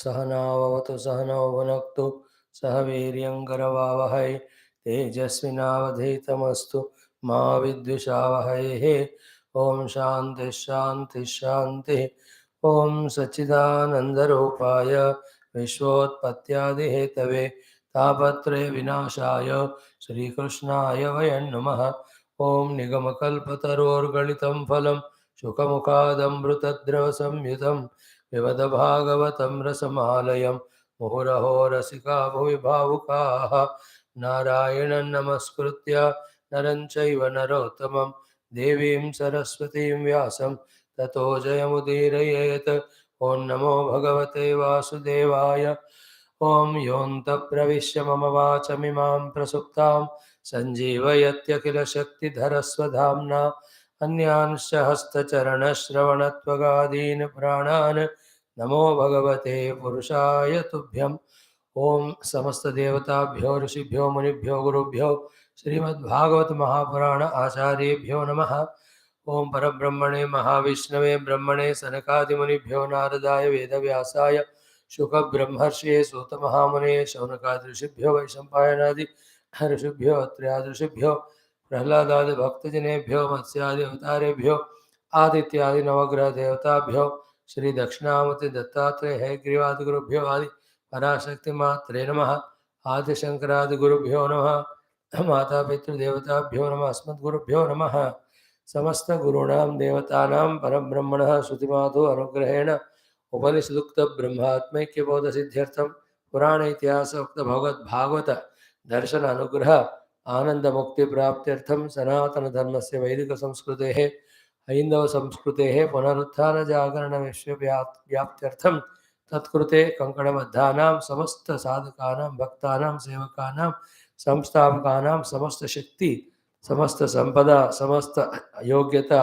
सहनाववतु सहनौ भुनक्तु सह वीर्यङ्करवावहै तेजस्विनावधीतमस्तु मा विद्विषावहैः। ॐ शान्तिः शान्तिः शान्तिः। ॐ सच्चिदानन्दरूपाय विश्वोत्पत्त्यादिहेतवे तापत्रय विनाशाय श्रीकृष्णाय वयं नमः। ॐ निगमकल्पतरोर्गलितं फलं शुकमुखादमृतद्रवसंयुतं पिबत भागवतं रसमालयं मुहुरहो रसिका भुवि भावुकाः। नारायणं नमस्कृत्य नरं चैव नरोत्तमं देवीं सरस्वतीं व्यासं ततो जयमुदीरयेत्। ॐ नमो भगवते वासुदेवाय। ॐ योऽन्तः प्रविश्य मम वाचमिमां प्रसुप्तां सञ्जीवयत्यखिलशक्तिधरस्वधाम्ना अन्यांश्च हस्तचरणश्रवणत्वगादीन् प्राणान् नमो भगवते पुरुषाय तुभ्यम्। ओम समस्त देवताभ्यो ऋषिभ्यो मुनिभ्यो गुरुभ्यो श्रीमद्भागवत महापुराण आचार्येभ्यो नमः। ओम परब्रह्मणे महाविष्णवे ब्रह्मणे सनकादिमुनिभ्यो नारदाय वेदव्यासाय शुकब्रह्मर्षिये सूतमहामुने शौनकादि ऋषिभ्यो वैशम्पायनादि ऋषिभ्यो अत्र्यादि ऋषिभ्यो प्रह्लादादि भक्तजनेभ्यो मत्स्यादि अवतारेभ्यो आदित्यादि नवग्रह देवताभ्यो श्री दक्षिणामूर्ति दत्तात्रेय हयग्रीवादि गुरुभ्यो आदि पराशक्ति मात्रे नमः। आदिशंकरादि गुरुभ्यो नमः। माता पितृदेवताभ्यो नमः। अस्मद्गुरुभ्यो नमः। समस्त गुरूणां देवतानां परब्रह्मणः श्रुतिमाधो अनुग्रहेण उपनिषदुक्त ब्रह्मात्मैक्यबोध सिद्ध्यर्थं पुराण इतिहास उक्त भगवत दर्शन अनुग्रह आनंद मुक्ति प्राप्त्यर्थं सनातन धर्मस्य वैदिक संस्कृतेः हैंदव संस्कृतेः पुनरुत्थान जागरण विश्वव्याप्त्यर्थं तत्कृते कंकणबद्धानां समस्त साधकानां भक्तानां सेवकानां संस्थापकानां समस्त शक्ति समस्त संपदा समस्त योग्यता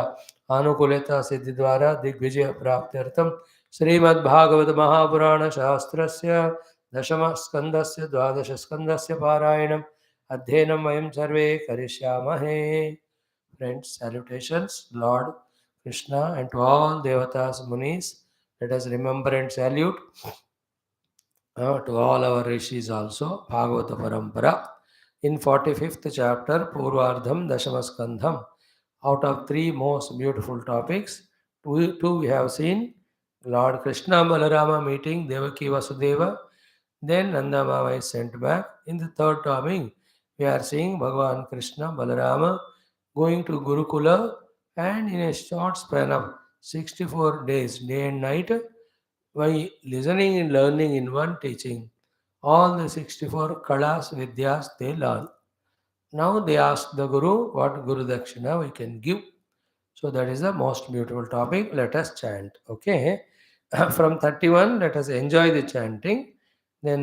अनुकूलता सिद्धि द्वारा दिग्विजय प्राप्त्यर्थं श्रीमद्भागवत महापुराण शास्त्रस्य दशम स्कंदस्य द्वादश स्कंदस्य पारायणम् अध्ययनं वयं सर्वे करिष्यामहे। Friends, salutations, Lord Krishna and to all devatas, munis. Let us remember and salute to all our rishis also. Bhagavata Parampara. In 45th chapter, Purvardham Dashamaskandham. Out of three most beautiful topics, two we have seen. Lord Krishna Balarama meeting Devaki Vasudeva. Then Nanda Mama is sent back. In the third topic, we are seeing Bhagavan Krishna Balarama going to Gurukula, and in a short span of 64 days, day and night, by listening and learning in one teaching, all the 64 kalas, vidyas they learn. Now they ask the Guru what Guru Dakshina we can give. So that is the most beautiful topic. Let us chant. Okay. From 31, let us enjoy the chanting. Then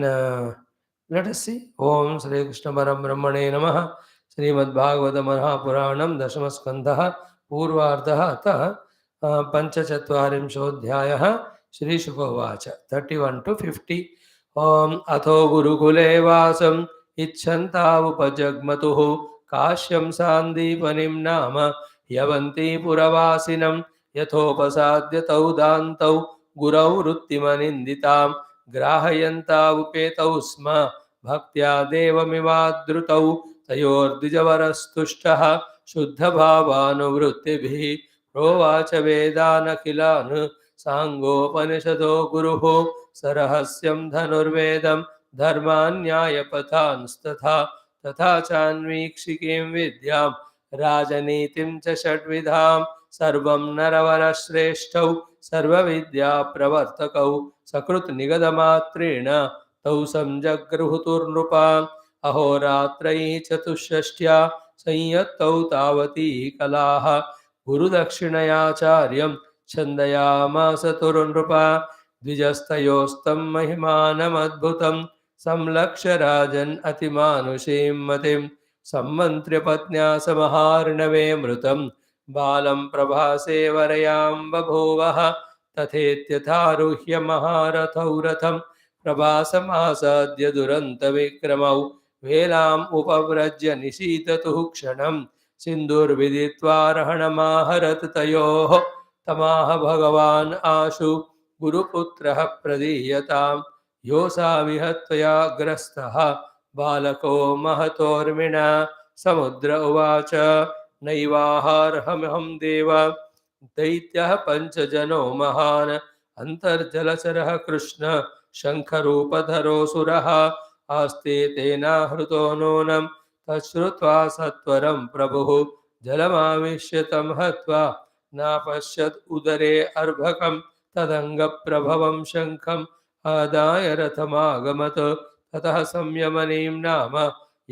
let us see. Om Sri Krishna Param Brahmane Namaha. Srimad-Bhagavata Mahapuranam Dashamaskandhah Purvardhah Atah Panchachatvarimshodhyayah Shri Shukavacha 31 to 50. Om Atho Gurukule Vasam Ichchantavupajagmatuhu Kashyam Sandepanim Nama Yavanti Puravasinam Yathopasadya Taudantau Gurau Ruttimaninditam Grahayantavupetau Sma Bhaktya Devamivadrutau तयोर्द्विजवरस्तुष्टः शुद्धभावानुवृत्तिभिः प्रोवाच वेदानखिलान् साङ्गोपनिषदो गुरुः सरहस्यं धनुर्वेदं धर्मान्यायपथांस्तथा तथा चान्वीक्षिकीं विद्यां राजनीतिं च षड्विधां सर्वं नरवरश्रेष्ठौ सर्वविद्याप्रवर्तकौ सकृत्निगदमात्रेण तौ संजगृहुतुर्नृपाम् अहोरात्रैः चतुष्षष्ट्या संयत्तौ तावती कलाः गुरुदक्षिणयाचार्यं छन्दयामास तुरुनृपा द्विजस्तयोस्तं महिमानमद्भुतं संलक्ष्य राजन् अतिमानुषीं मतिं सम्मन्त्र्य पत्न्या समहार्णवे मृतं बालं प्रभासे वरयां बभूवः तथेत्यथारुह्य महारथौ रथं प्रभासमासाद्य दुरन्तविक्रमौ वेलाम् उपव्रज्य निशीततुः क्षणं सिन्दूर्विदित्वा रहणमाहरत तयोः तमाह भगवान् आशु गुरुपुत्रः प्रदीयतां योऽसाविह ग्रस्तः बालको महतोर्मिणा समुद्र उवाच नैवाहारहमहं देव दैत्यः पञ्चजनो महान् अन्तर्जलचरः कृष्ण शङ्खरूपधरोऽसुरः आस्ते तेनाहृतो नूनं तच्छ्रुत्वा सत्वरं प्रभुः जलमाविश्य तं हत्वा नापश्यत् उदरे अर्भकं तदङ्गप्रभवं शङ्खम् आदाय रथमागमत् ततः संयमनीं नाम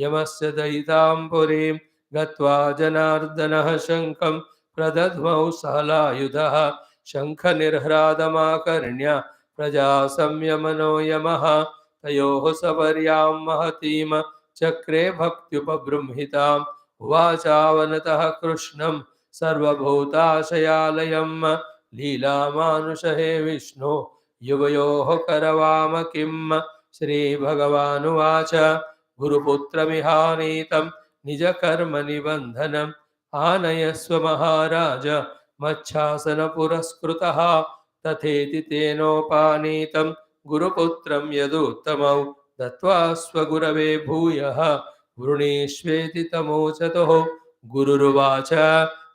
यमस्य दयितां पुरीं गत्वा जनार्दनः शङ्खं प्रदध्मौ सहलायुधः शङ्खनिर्ह्रादमाकर्ण्य प्रजा संयमनो यमः तयोः सपर्यां महतीं चक्रे भक्त्युपबृंहिताम् उवाचावनतः कृष्णं सर्वभूताशयालयं लीलामानुषहे विष्णो युवयोः करवाम किम् श्रीभगवानुवाच गुरुपुत्रमिहानीतं निजकर्मनिबन्धनम् आनयस्व महाराज मच्छासनपुरस्कृतः तथेति तेनोपानीतं गुरुपुत्रं यदुत्तमौ दत्त्वा स्वगुरवे भूयः वृणीष्वेति तमोचतुः गुरुरुवाच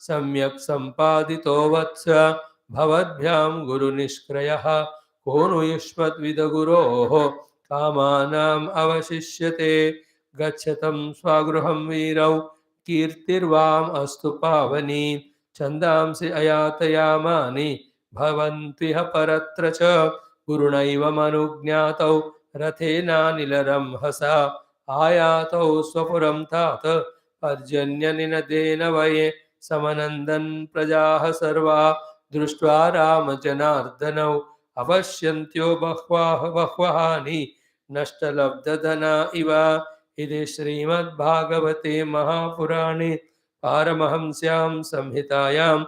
सम्यक् सम्पादितो वत्स भवद्भ्यां गुरुनिष्क्रयः को नु युष्मद्विदगुरोः कामानाम् अवशिष्यते गच्छतं स्वगृहं वीरौ कीर्तिर्वाम् अस्तु पावनी छन्दांसि अयातयामानि भवन्त्विह परत्र च गुरुणैव मनुज्ञातौ रथेनानिलरंहसा आयातौ स्वपुरं तात पर्जन्यनिनदेन वये समनन्दन् प्रजाः सर्वा दृष्ट्वा रामजनार्दनौ अपश्यन्त्यो बह्वानि नष्टलब्धधना इव इति श्रीमद्भागवते महापुराणे पारमहंस्यां संहितायां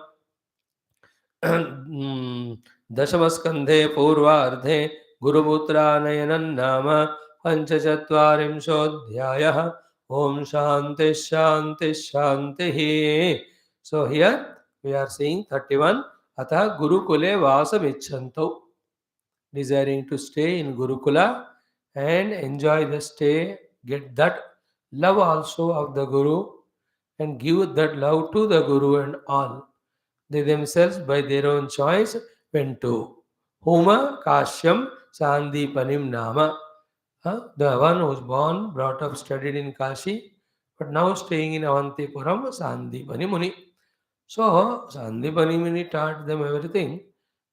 दशमस्कन्धे पूर्वार्धे गुरुपुत्रानयनं नाम पञ्चचत्वारिंशोऽध्यायः। Om Shanti Shanti Shanti. So here we are seeing 31. Atha Gurukule Vasamichanto. Desiring to stay in Gurukula and enjoy the stay, get that love also of the Guru and give that love to the Guru and all. They themselves by their own choice went to Huma Kashyam Sandepanym Nama. The one who was born, brought up, studied in Kashi, but now staying in Avantipuram, Sandipani Muni. So, Sandipani Muni taught them everything,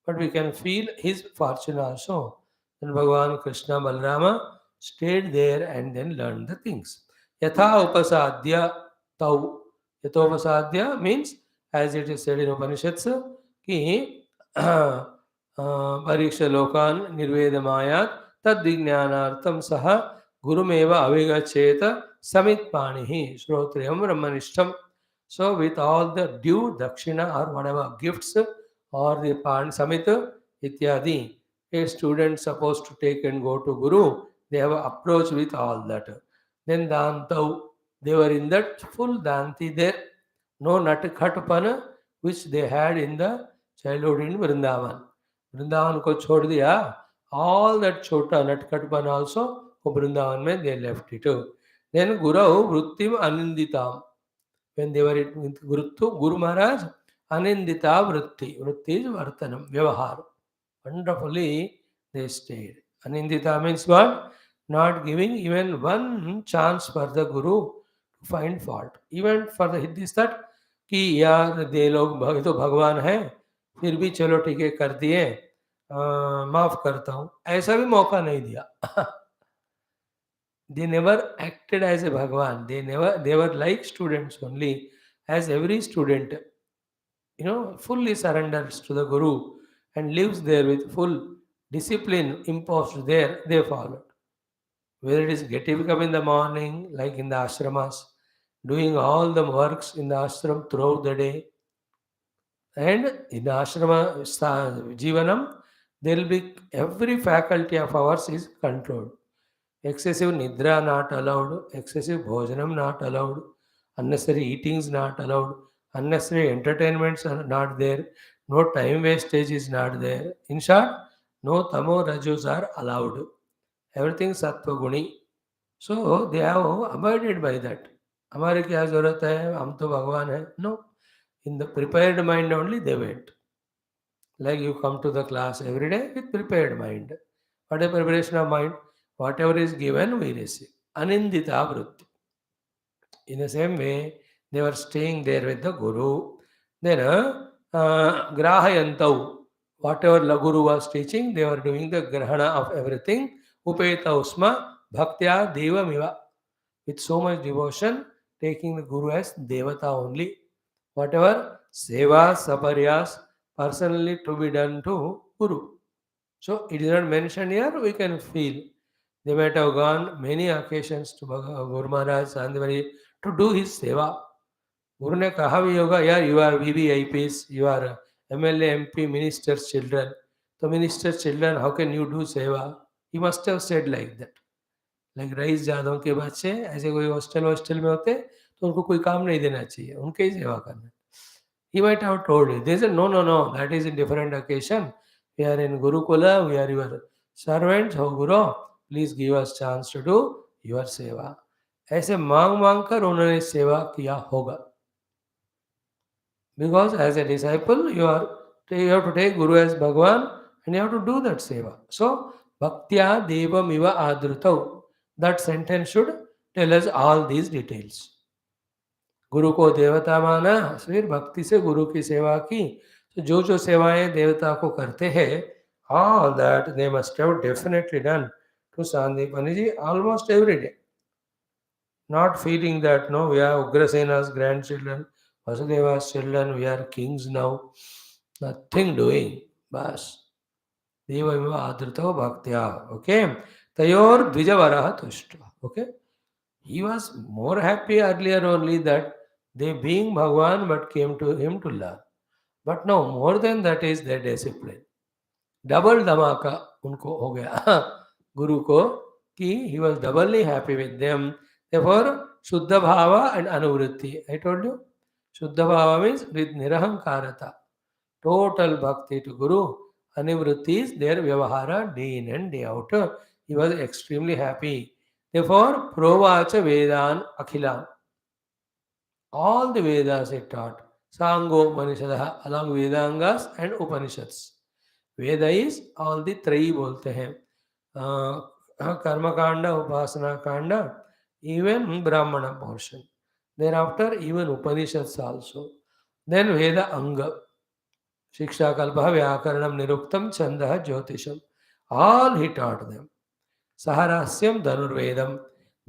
but we can feel his fortune also. Then Bhagavan Krishna Balarama stayed there and then learned the things. Yatha Upasadhya Tau. Yatha Upasadhya means, as it is said in Upanishads, ki PARIKSHIT Nirvedamayat तद्विज्ञानार्थं सह गुरुमेव अभिगच्छेत समित्पाणिः श्रोत्रियं ब्रह्मनिष्ठम्. So with all the due dakshina or whatever gifts or the samit ityadi, a student supposed to take and go to Guru, they have approached with all that. Then dantau, they were in that full danti there, no natkhatpana which they had in the childhood in Vrindavan. Vrindavan ko chhod diya. All that chota natkatpan also Vrindavan mein they left it. Then Guru Vruttim Aninditam. When they were with Guru Maharaj, Anindita Vritti. Vritti is Vartanam, Vyavahar. Wonderfully they stayed. Anindita means what? Not giving even one chance for the Guru to find fault. Even for the this that कि यार दे लोग तो भगवान है फिर भी चलो ठीक है कर दिए माफ करता हूं, ऐसा भी मौका नहीं दिया. They never acted as a Bhagwan. They were like students only. As every student, fully surrenders to the Guru and lives there with full discipline imposed there, they followed. Whether it is getting up in the morning, like in the ashramas, doing all the works in the ashram throughout the day, and in the ashrama jivanam, there will be every faculty of ours is controlled. Excessive nidra not allowed, excessive bhojanam not allowed, unnecessary eatings not allowed, unnecessary entertainments are not there, no time wastage is not there. In short, No tamo rajus are allowed. Everything sattva guni. So they have abided by that. हमारे क्या जरूरत है, हम तो भगवान है. No, in the prepared mind only they went. Like you come to the class every day with prepared mind. What a preparation of mind? Whatever is given, we receive. Anindita vritti. In the same way, they were staying there with the Guru. Then, grahayantau. Whatever the Guru was teaching, they were doing the grahana of everything. Upeta usma bhaktya deva miva. With so much devotion, taking the Guru as Devata only. Whatever seva saparyas personally to be done to Guru. So it is not mentioned here, we can feel. They might have gone many occasions to Guru Maharaj Sandepany to do his seva. Guru ne kaha bhi hoga, yaar, you are VVIPs, you are MLA, MP, minister's children. So minister's children, how can you do seva? He must have said like that. Like Raees Jadav के बच्चे ऐसे कोई hostel में होते तो उनको कोई काम नहीं देना चाहिए, उनके ही सेवा करना. He might have told you. They said, no, no, no, that is a different occasion. We are in Gurukula, we are your servants. Oh Guru, please give us chance to do your seva. ऐसे मांग मांग कर उन्होंने सेवा किया होगा. Because as a disciple, you have to take Guru as Bhagwan and you have to do that seva. So, Bhaktya Devam Iva Adrutau. That sentence should tell us all these details. गुरु को देवता माना, फिर भक्ति से गुरु की सेवा की. तो जो सेवाएं देवता को करते हैं, all that they must have definitely done to Sandepany ji almost every day. Not feeling that, no, we are Ugrasena's grandchildren, Vasudeva's children, we are kings now. Nothing doing. Bas. Devamiva adrito bhaktya. Okay. Tayor dvijavaraha tushta. Okay. He was more happy earlier only that they being Bhagwan but came to him to learn. But now more than that is their discipline. Double dhamaka unko ho gaya. Guru ko ki he was doubly happy with them. Therefore, Shuddha Bhava and Anuvritti. I told you. Shuddha Bhava means with Nirahankarata. Total bhakti to Guru. Anuvritti is their Vyavahara day in and day out. He was extremely happy. Therefore, Provacha Vedan Akhilam. All the Vedas he taught. Sango Upanishadaha along Vedangas and Upanishads. Veda is all the three bolte hain. Karma Kanda, Upasana Kanda, even Brahmana portion. Thereafter, even Upanishads also. Then Veda Anga. Shiksha Kalpa, Vyakaranam, Niruktam, Chandaha, Jyotisham. All he taught them. Saharasyam Dhanurvedam.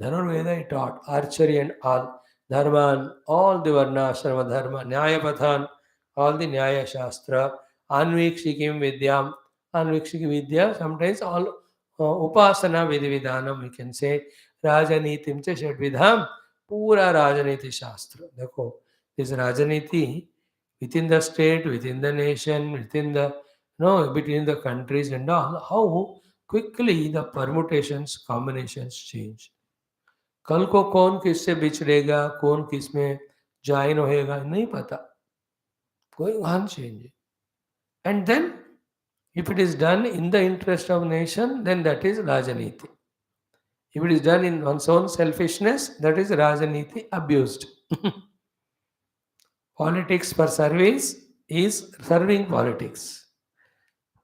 Dhanurveda he taught archery and all. Dharman, all the Varna Ashrama Dharma, Nyaya Pathan, all the Nyaya Shastra, Anvikshikim Vidyam, Anvikshiki Vidya, sometimes all Upasana Vidhividanam, we can say, Rajanitim Cha Shadvidham, Pura Rajaniti Shastra. Dekho, this Rajaniti within the state, within the nation, within the, between the countries and all, how quickly the permutations, combinations change. कल को कौन किससे बिछड़ेगा, कौन किस में join होएगा, नहीं पता. Going on changing. And then, if it is done in the interest of nation, then that is Rajaniti. If it is done in one's own selfishness, that is Rajaniti abused. Politics for service is serving politics.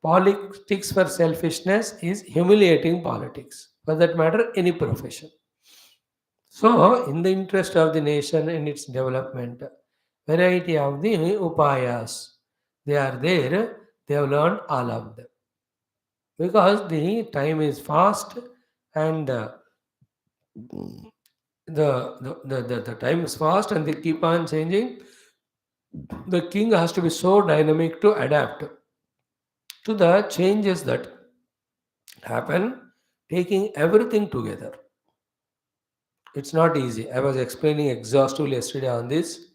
Politics for selfishness is humiliating politics. For that matter, any profession. So, in the interest of the nation and its development, variety of the upayas, they are there, they have learned all of them. Because the time is fast and the time is fast and they keep on changing, the king has to be so dynamic to adapt to the changes that happen, taking everything together. It's not easy. I was explaining exhaustively yesterday on this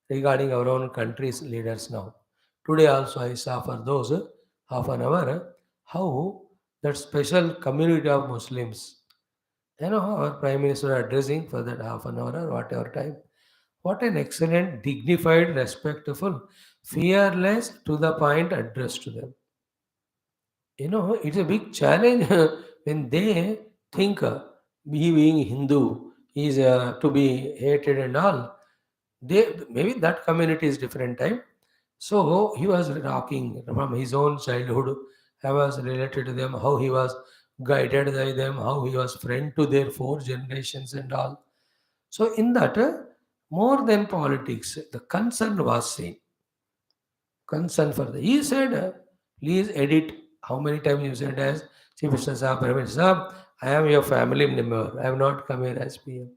regarding our own country's leaders now. Today also I saw for those half an hour how that special community of Muslims, our Prime Minister addressing for that half an hour or whatever time. What an excellent, dignified, respectful, fearless, to the point address to them. It's a big challenge when they think he being Hindu is to be hated and all. They maybe that community is different time. So he was talking from his own childhood. I was related to them, how he was guided by them, how he was friend to their four generations and all. So in that, more than politics, the concern was seen. Concern for the. He said, please edit how many times you said as Chief Minister Sahab, Prime Minister Sahab, I am your family member. I have not come here as PM.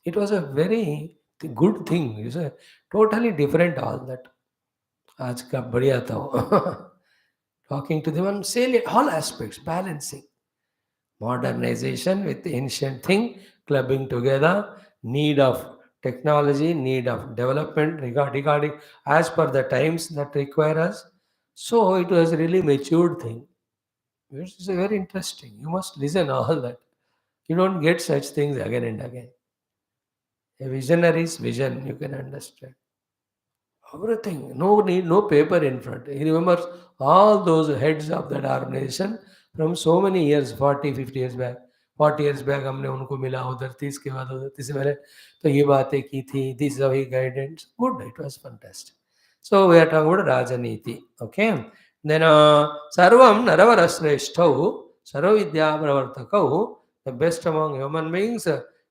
It was a very good thing. You say totally different all that. आज का बढ़िया था वो. Talking to them on salient all aspects, balancing modernization with ancient thing, clubbing together, need of technology, need of development regarding as per the times that require us. So it was really matured thing. Which is very interesting. You must listen all that. You don't get such things again and again. A visionary's vision, you can understand. Everything. No need, no paper in front. He remembers all those heads of that organization from so many years, 40, 50 years back. 40 years back हमने उनको मिला उधर 30 के बाद उधर 30 से पहले तो ये बातें की थी. This is how he guided. Good, it was fantastic. So we are talking about Rajaniti. Okay. Then Sarvam Naravarasreshthau Sarvavidya Pravartakau, the best among human beings,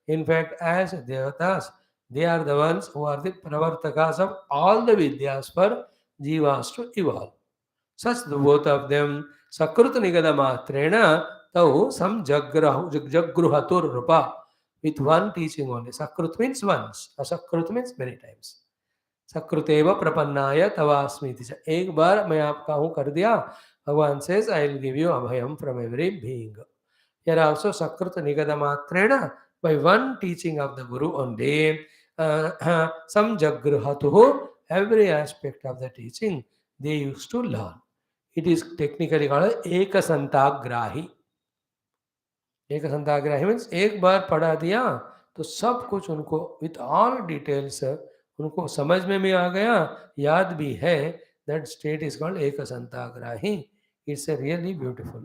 in fact, as Devatas, they are the ones who are the pravartakas of all the vidyas for jivas to evolve. Such the both of them, Sakruta Nigada Matrena, Tau Sam Jagruhatur Rupa, with one teaching only. Sakrut means once, Asakrut means many times. Sakruteва प्रपन्नाय तवास्मीति. एक बार मैं आपका हूँ कर दिया. Bhagavan says, I will give you abhayam from every being. Here also Sakrut Nigada Matrena, by one teaching of the Guru only, some Jagruhatuhu, every aspect of the teaching they used to learn. It is technically called Ekasantagrahi. Ekasantagrahi means एक बार पढ़ा दिया तो सब कुछ उनको with all details उनको समझ में भी आ गया, याद भी है. That state is called Ekasantagrahi. It's a really beautiful.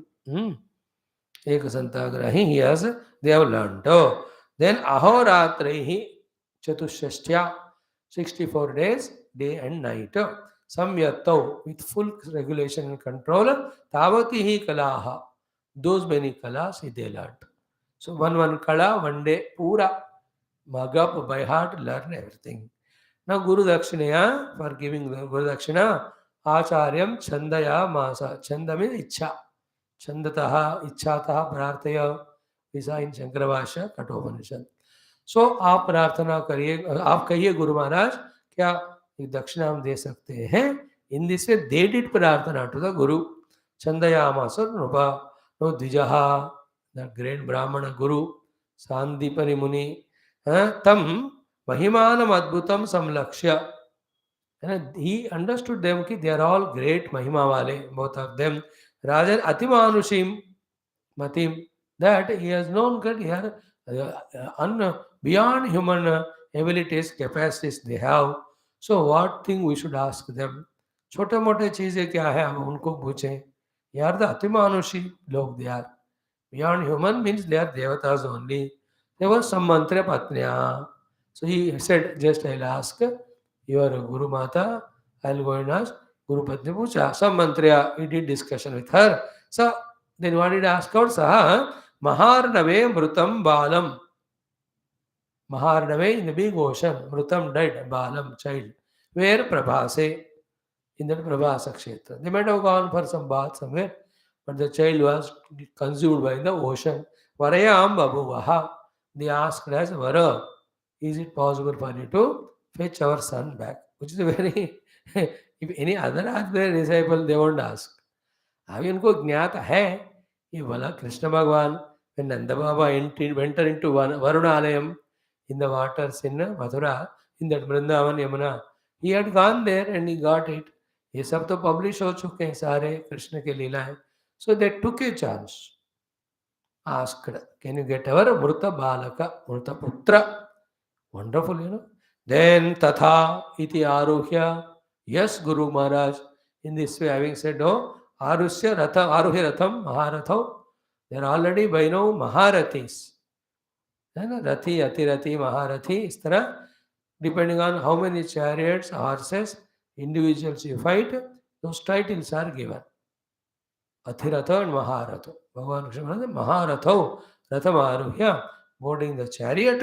Ekasantagrahi, he has, they have learned. Oh, then Ahoratrihi Chatushtya, 64 days, day and night. Samyatau, with full regulation and control. Tavatihi Kalaha, those many kalas they learned. So one kala, one day, pura, mug up by heart, learn everything. Now Guru Dakshinaya, for giving the Guru Dakshina, Acharyam Chandaya Masa. Chanda means Icha. Chandataha, Ichataha, Prarthaya, Visa in Shankarabhashya, Kathopanishad. So आप प्रार्थना करिए, आप कहिए गुरु महाराज क्या दक्षिणा हम दे सकते हैं. In this way they did प्रार्थना to the Guru. Chandayamasa Nupa, no Dvijaha, the great Brahmana Guru, Sandipani Muni, Tam Mahimanam Adbhutam Samlakshya. And he understood them कि they are all great Mahima wale, both of them. Rajan Atimanushim Matim, that he has known that he has beyond human abilities, capacities they have. So what thing we should ask them? छोटे मोटे चीजें क्या है हम उनको पूछें. यार the अतिमानुषी लोग they are. Beyond human means they are devatas only. There was some mantra patnya. So he said, just I'll ask your Guru Mata, I'll go and ask Guru Patni Pucha. Some mantra, he did discussion with her. So then what did he ask out? Saha Maharnave Mrutam Balam. Maharnave in the big ocean, Mrutam died, Balam child. Where Prabhase? In that Prabhasa Kshetra. They might have gone for some bath somewhere, but the child was consumed by the ocean. Varayam Babuvaha. They asked as Vara, is it possible for you to fetch our son back? Which is a very, if any other ask their disciple, they won't ask. अभी उनको ज्ञात है ये बोला कृष्ण भगवान when Nanda Baba went into Varunalayam in the waters in Mathura, in that Vrindavan Yamuna, he had gone there and he got it. ये सब तो पब्लिश हो चुके हैं सारे कृष्ण के लीला है. So they took a chance. Asked, can you get our Murta Balaka, Murta Putra? Wonderful, you know. Then Tatha iti Aruhya. Yes, Guru Maharaj. In this way, having said, oh, Arusya Ratham, Aruhi Ratham, Maharathav. They are already by now Maharathis. है ना, रथी, अतिरथी, महारथी, इस तरह depending on how many chariots, horses, individuals you fight, those titles are given. Athiratha and Maharatha. Bhagavan Krishna says, Maharatha, Ratham Aruhya, boarding the chariot,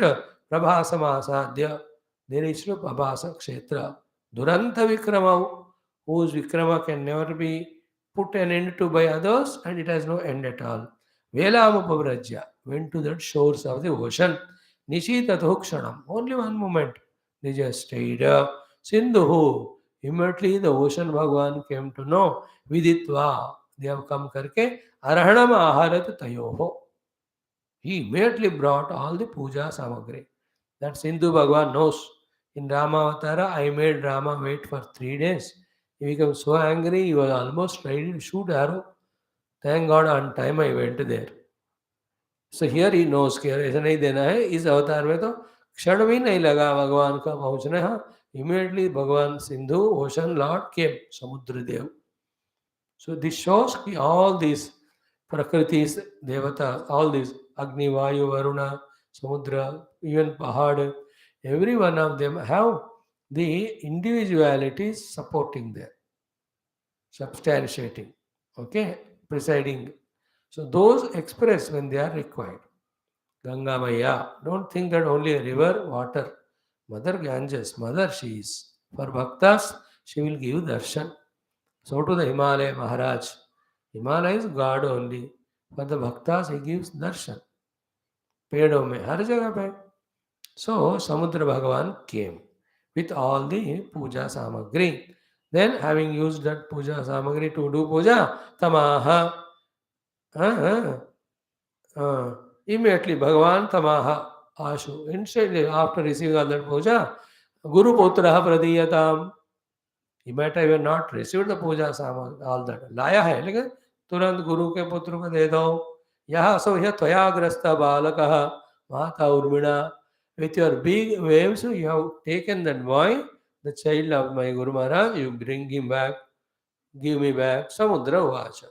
Prabhasama Asadhya, they reach to Prabhasa Kshetra. Duranta Vikrama, whose Vikrama can never be put an end to by others, and it has no end at all. Velamupavrajya went to the shores of the ocean. Nishitathukshanam, only one moment. They just stayed. Sindhu, immediately the ocean Bhagavan came to know. Viditva, they have come karke. Arahanam aharat tayoho. He immediately brought all the puja samagri. That Sindhu Bhagavan knows. In Rama Avatara, I made Rama wait for 3 days. He became so angry, he was almost ready to shoot arrow. Thank God on time I went there. So here he knows कि ऐसा नहीं देना है. इस अवतार में तो क्षण भी नहीं लगा भगवान का पहुंचने. हाँ, immediately भगवान सिंधु ocean lord came, समुद्र देव. So this shows कि all these prakritis, devata, all these Agni, Vayu, Varuna, Samudra, even Pahad, every one of them have the individualities supporting them, substantiating, okay, presiding. So those express when they are required. Ganga Maya, don't think that only a river, water. Mother Ganges, mother she is. For bhaktas, she will give darshan. So to the Himalaya Maharaj. Himalaya is God only. For the bhaktas, he gives darshan. Pedon mein, har jagah pe. So Samudra Bhagavan came with all the puja samagri. Then having used that puja samagri to do puja, tamaha. Immediately Bhagavan tamaha ashu. Instantly after receiving all that puja, Guru Putraha Pradiyatam. He might have not received the puja samagri, all that. लाया है लेकिन तुरंत गुरु के पुत्र को दे दो. यह सो यह त्वयाग्रस्त बालकः माता उर्मिणा. With your big waves, you have taken that boy, the child of my Guru Maharaj, you bring him back, give me back. Samudra Vacha.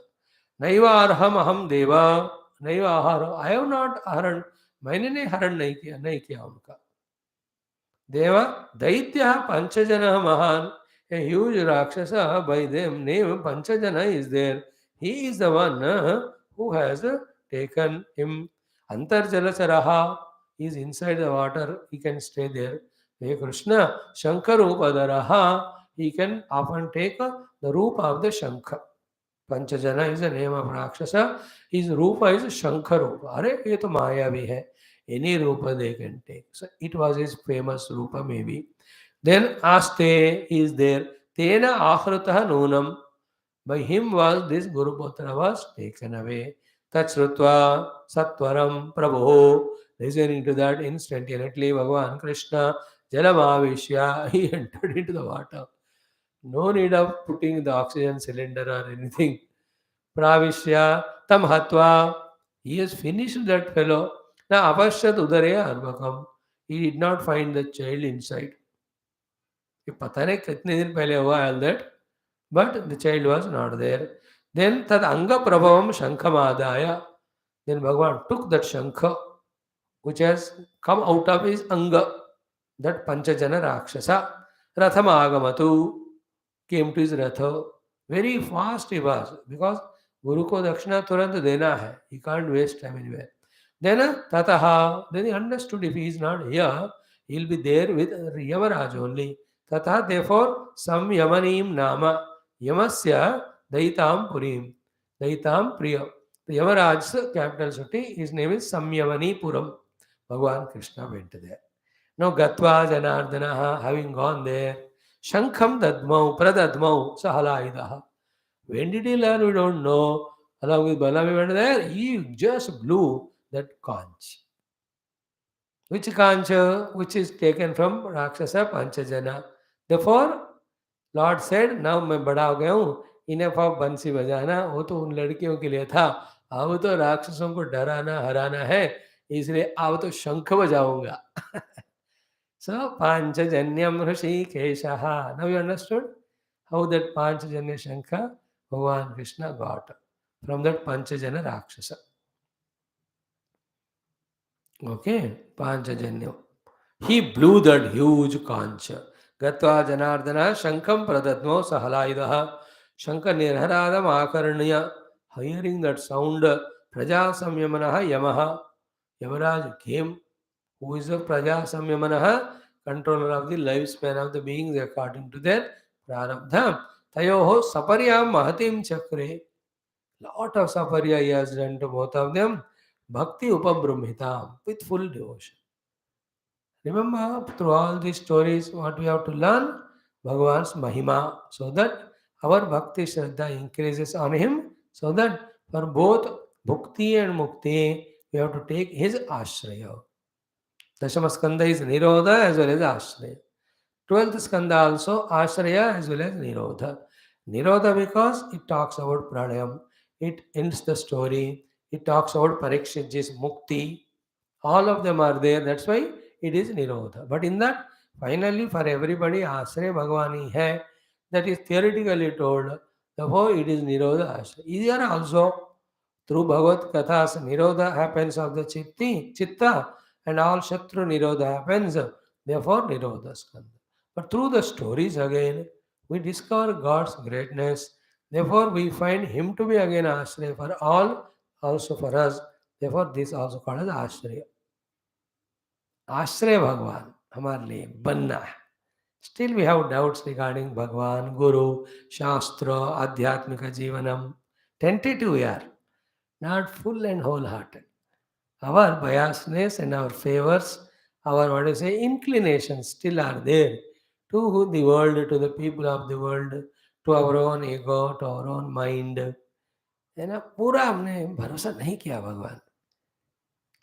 Naiva arham aham deva, naiva aharo. I have not haran. मैंने नहीं हरण नहीं किया उनका. Deva Daitya Panchajana Mahan, a huge Rakshasa by them name Panchajana is there. He is the one who has taken him. Antarjalasaraha is inside the water, he can stay there. Hey Krishna, Shankarupadaraha, he can often take the roop of the Shankha. Panchajana is the name of Rakshasa. His Rupa is Shankarupa. Are, ye to Maya bhi hai. Any Rupa they can take. So it was his famous Rupa maybe. Then Aste is there. Tena Ahrataha Nunam. By him was this Guru Putra was taken away. Tachrutva Sattvaram Prabhu. Listening to that instantaneously, Bhagavan Krishna Jalamavishya, he entered into the water. No need of putting the oxygen cylinder or anything. Pravishya tam hatva. He has finished that fellow. Now apashyat udare arbakam. He did not find the child inside. ये पता नहीं कितने दिन पहले हुआ all that, but the child was not there. Then tad anga prabhavam shankhamadaya. Then Bhagavan took that shankha which has come out of his anga, that Panchajana Rakshasa. Ratham agamatu, came to his ratha. Very fast he was, because Guru ko dakshina turant dena hai. He can't waste time anywhere. Then tataha, then he understood if he is not here, he will be there with Yamaraj only. Tataha, therefore, sam yamanim nama, yamasya daitam purim, daitam priya. The Yamaraj's capital city, his name is Samyamani Puram. Bhagavan Krishna went there. Now Gatva Janardanaha, having gone there, Shankham Dadmau, Pradadmau, Sahalaidaha. When did he learn? We don't know. Along with Bala, we went there, he just blew that conch. Which conch? Which is taken from Rakshasa Panchajana. Therefore, Lord said, now मैं बड़ा हो गया हूँ, enough of बंसी बजाना, वो तो उन लड़कियों के लिए था, अब तो राक्षसों को डराना हराना है, इसलिए अब तो शंख बजाऊंगा. So Panchajanyam Hrishikeshaha. Now you understood how that Panchajanya Shankha Bhagavan Krishna got from that Panchajana Rakshasa. Okay, Panchajanya. He blew that huge conch. Gatva Janardana Shankam Pradadmo Sahalayudaha Shankar Nirharadam Akarniya. Hearing that sound, Praja Samyamanaha Yamaha. Yamaraj came. Who is the Praja Samyamanaha? Controller of the lifespan of the beings according to their Prarabdha. Tayoho Saparyam Mahatim Chakre. Lot of saparya he has done to both of them. Bhakti Upabrumhitam, with full devotion. Remember, through all these stories, what we have to learn? Bhagavan's Mahima, so that our Bhakti Shraddha increases on him, so that for both Bhukti and Mukti, we have to take his Ashraya. Dashama Skanda is Nirodha as well as Ashraya. 12th Skanda also Ashraya as well as Nirodha. Nirodha because it talks about Pranayam, it ends the story, it talks about Parikshitji's Mukti, all of them are there, that's why it is Nirodha. But in that, finally for everybody, Ashraya Bhagavani hai, that is theoretically told, therefore it is Nirodha Ashraya. Here also, through Bhagavad Kathas, Nirodha happens of the Chitta, and all Shatru Nirodha happens, therefore Nirodha Skanda. But through the stories again, we discover God's greatness. Therefore, we find Him to be again Ashraya for all, also for us. Therefore, this also called as Ashraya. आश्रय भगवान हमारे लिए बनना है. Still we have doubts regarding Bhagwan, Guru, Shastra, Adhyatmika Jivanam. Tentative we are, not full and wholehearted. Our biasness and our favors, our what do you say, inclinations still are there to the world, to the people of the world, to our own ego, to our own mind. है ना, पूरा हमने भरोसा नहीं किया भगवान.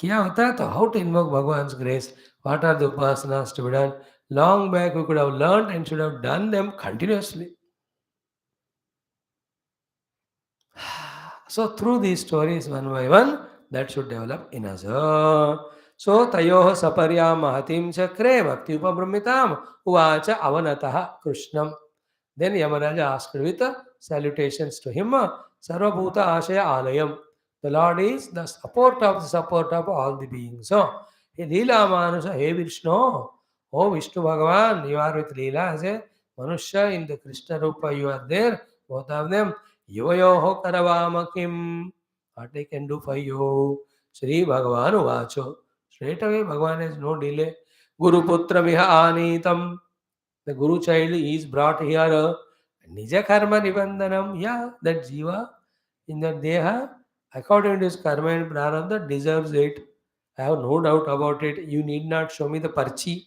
किया होता है तो how to invoke Bhagwan's grace, what are the upasanas to be done. Long back we could have learned and should have done them continuously. So through these stories one by one, that should develop in us. So tayoh saparya mahatim chakre bhakti upabrahmitam uvacha avanatah krishnam. Then Yamaraja asked with salutations to him, Sarvabhuta Ashaya Alayam. The Lord is the support of all the beings. So, He Leela Manusha, Hey Vishnu, oh Vishnu Bhagavan, you are with Leela as a Manusha in the Krishna Rupa, you are there, both of them. Yuvayoho Karavamakim, what I can do for you. Shri Bhagavan Uvacho. Straight away, Bhagavan has no delay. Guru Putra Miha Anitam. The Guru child is brought here. Nija karma nibandanam. Yeah, that jiva in that deha, according to his karma and prarabdha, deserves it. I have no doubt about it. You need not show me the parchi.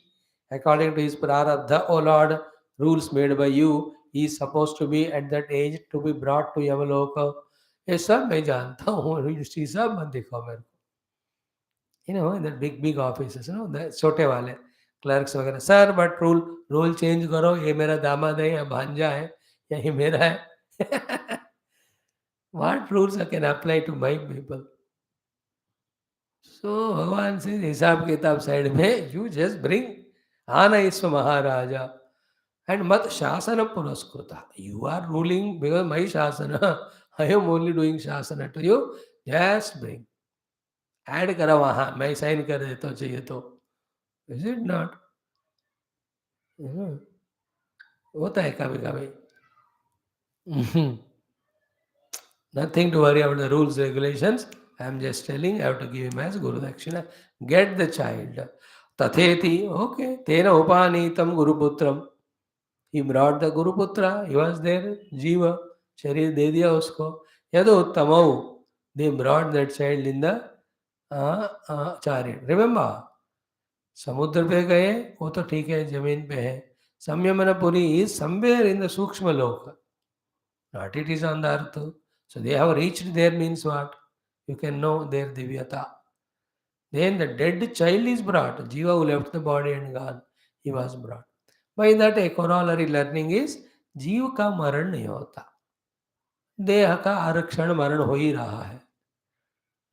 According to his prarabdha, O Lord, rules made by you, he is supposed to be at that age to be brought to Yamaloka. ये सब मैं जानता हूँ, history सब मत दिखाओ मेरे को. In that big offices, the छोटे वाले क्लर्क्स वगैरह, सर बट रूल चेंज करो, ये मेरा दामाद है या भांजा है या ये मेरा है. What rules I can apply to my people? So भगवान से हिसाब किताब साइड में, you just bring आना ईश्व महाराजा and mat shasana puraskrita. You are ruling because my shasana, I am only doing shasana to you, just bring. Add करा वहाँ, मैं sign कर देता हूँ चाहिए तो. Is it not? होता है कभी कभी. Nothing to worry about the rules, regulations. I am just telling, I have to give him as Guru Dakshina. Get the child. Tatheti, okay. Tena upanitam Guru Putram. He brought the Guru Putra. He was there. Jiva. Sharir de diya usko. Yado uttamau. They brought that child in the chariot. Remember, समुद्र पे गए वो तो ठीक है, जमीन पे है. संयमनपुरी is somewhere in the सूक्ष्म लोक, not it is on the earth. So they have reached there means what? You can know their divyata. Then the dead child is brought. Jiva who left the body and gone, he was brought. By that a corollary learning is जीव का मरण नहीं होता, देह का आरक्षण मरण हो ही रहा है.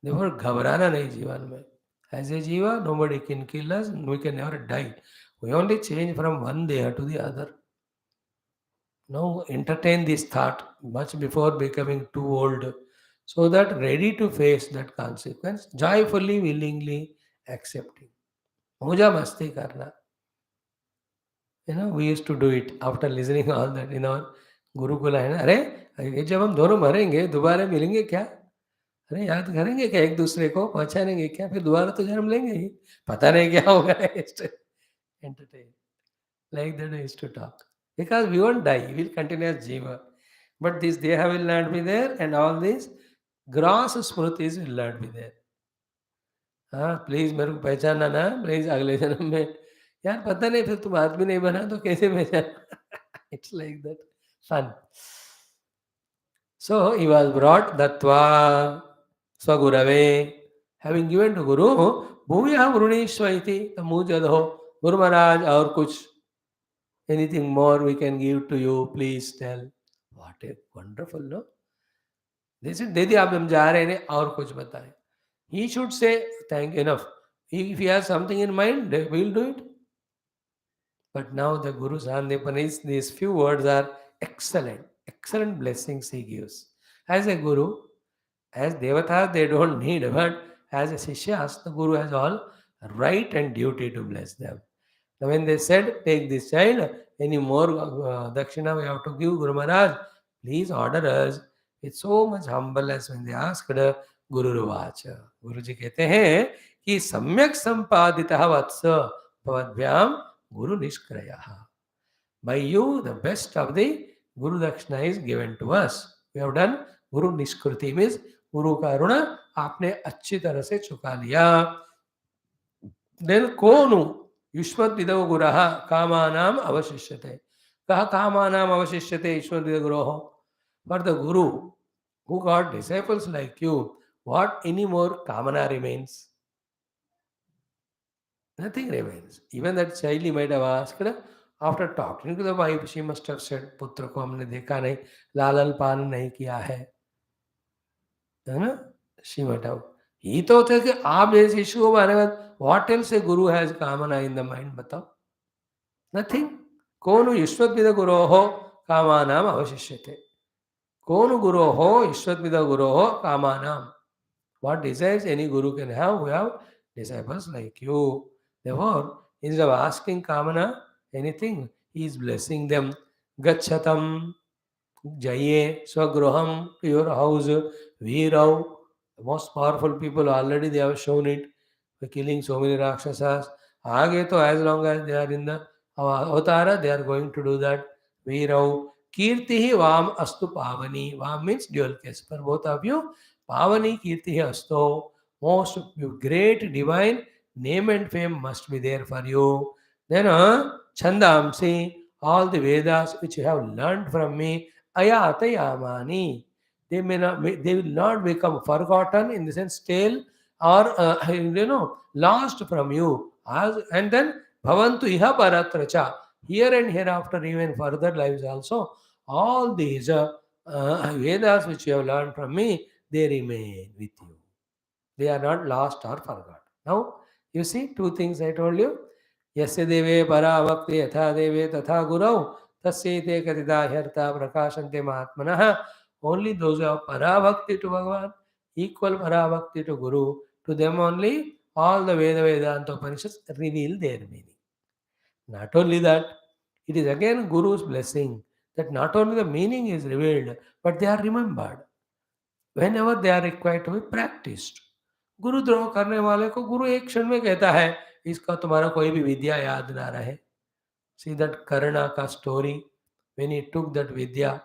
देखो घबराना नहीं जीवन में. As a jiva, nobody can kill us, we can never die. We only change from one deha to the other. Now entertain this thought much before becoming too old, so that ready to face that consequence, joyfully, willingly accepting. Moja masti karna. We used to do it after listening all that in our Gurukul है ना. अरे ये जब हम दोनों मरेंगे दोबारा मिलेंगे क्या? अरे याद करेंगे क्या एक दूसरे को, पहचानेंगे क्या, फिर दोबारा तो जन्म लेंगे ही, पता नहीं क्या होगा. Entertain. Like that we used to talk. Because we won't die, we will continue as Jiva. But this Deha will not be there, and all these gross smrutis will not be there. हाँ please मेरे को पहचानना ना, please अगले जन्म में. यार पता नहीं फिर तुम आदमी नहीं बना तो कैसे पहचान. It's like that. Fun. So he was brought Dattva Swagurave, having given to Guru, Bhuvya Vrunishvaiti, the Mujadho, Guru Maharaj, और कुछ anything more we can give to you, please tell. What a wonderful, no? They said, Dedi, आप हम जा रहे हैं और कुछ बताएं. He should say, thank enough. If he has something in mind, we'll do it. But now the Guru Sandepany, these few words are excellent, excellent blessings he gives. As a Guru, as Devatas, they don't need, but as a Sishyas, the Guru has all right and duty to bless them. Now when they said, take this child, any more Dakshina we have to give Guru Maharaj, please order us. With so much humbleness when they asked Guru Ruvacha. Guruji कहते हैं कि सम्यक संपादितः वत्स भवद्भ्याम Guru Nishkrayaha. By you, the best of the Guru Dakshina is given to us. We have done Guru Nishkruti, means Guru का ऋण आपने अच्छी तरह से चुका लिया. Then कोनु युष्मद् विदो गुरः कामानाम अवशिष्यते. कहा कामानाम अवशिष्यते युष्मद् विदो गुरोः. For the Guru who got disciples like you, what any more kamana remains? Nothing remains. Even that child he might have asked, after talking to the wife, she must have said, पुत्र को हमने देखा नहीं, लालन पालन नहीं किया है ना? She might have. ही तो थे कि आप जैसे शिशु को मारने बाद, what else a guru has kamana in the mind, बताओ? Nothing. कौन युष्मद्विद गुरोः कामानाम अवशिष्यते. कौन गुरोः युष्मद्विद गुरोः कामानाम. What desires any guru can have, we have disciples like you. Therefore, instead of asking kamana anything, he is blessing them. Gachatam, Jaye, Swagruham, to your house, Veerav. The most powerful people already they have shown it by killing so many Rakshasas. Aage to as long as they are in the avatara, they are going to do that. Veerav. Kirtihi Vam Astu Pavani. Vam means dual case. For both of you, Pavani Kirtihi Asto. Most great divine name and fame must be there for you. Then Chandamsi, all the Vedas which you have learned from me, Ayatayamani. They will not become forgotten in the sense stale or lost from you. And then Bhavantu Iha Paratracha. Here and hereafter, even further lives also, all these Vedas which you have learned from me, they remain with you. They are not lost or forgotten. Now, you see, two things I told you. Yasya deve para bhakti yatha deve tatha gurau tasyete katita hyarta prakashante mahatmanaha. Only those who have para bhakti to Bhagavan, equal para bhakti to Guru, to them only all the Vedanta Upanishads reveal their meaning. Not only that, it is again Guru's blessing that not only the meaning is revealed, but they are remembered whenever they are required to be practiced. गुरु द्रोह करने वाले को गुरु एक क्षण में कहता है इसका तुम्हारा कोई भी विद्या याद ना रहे. See that Karna का story when he took that vidya,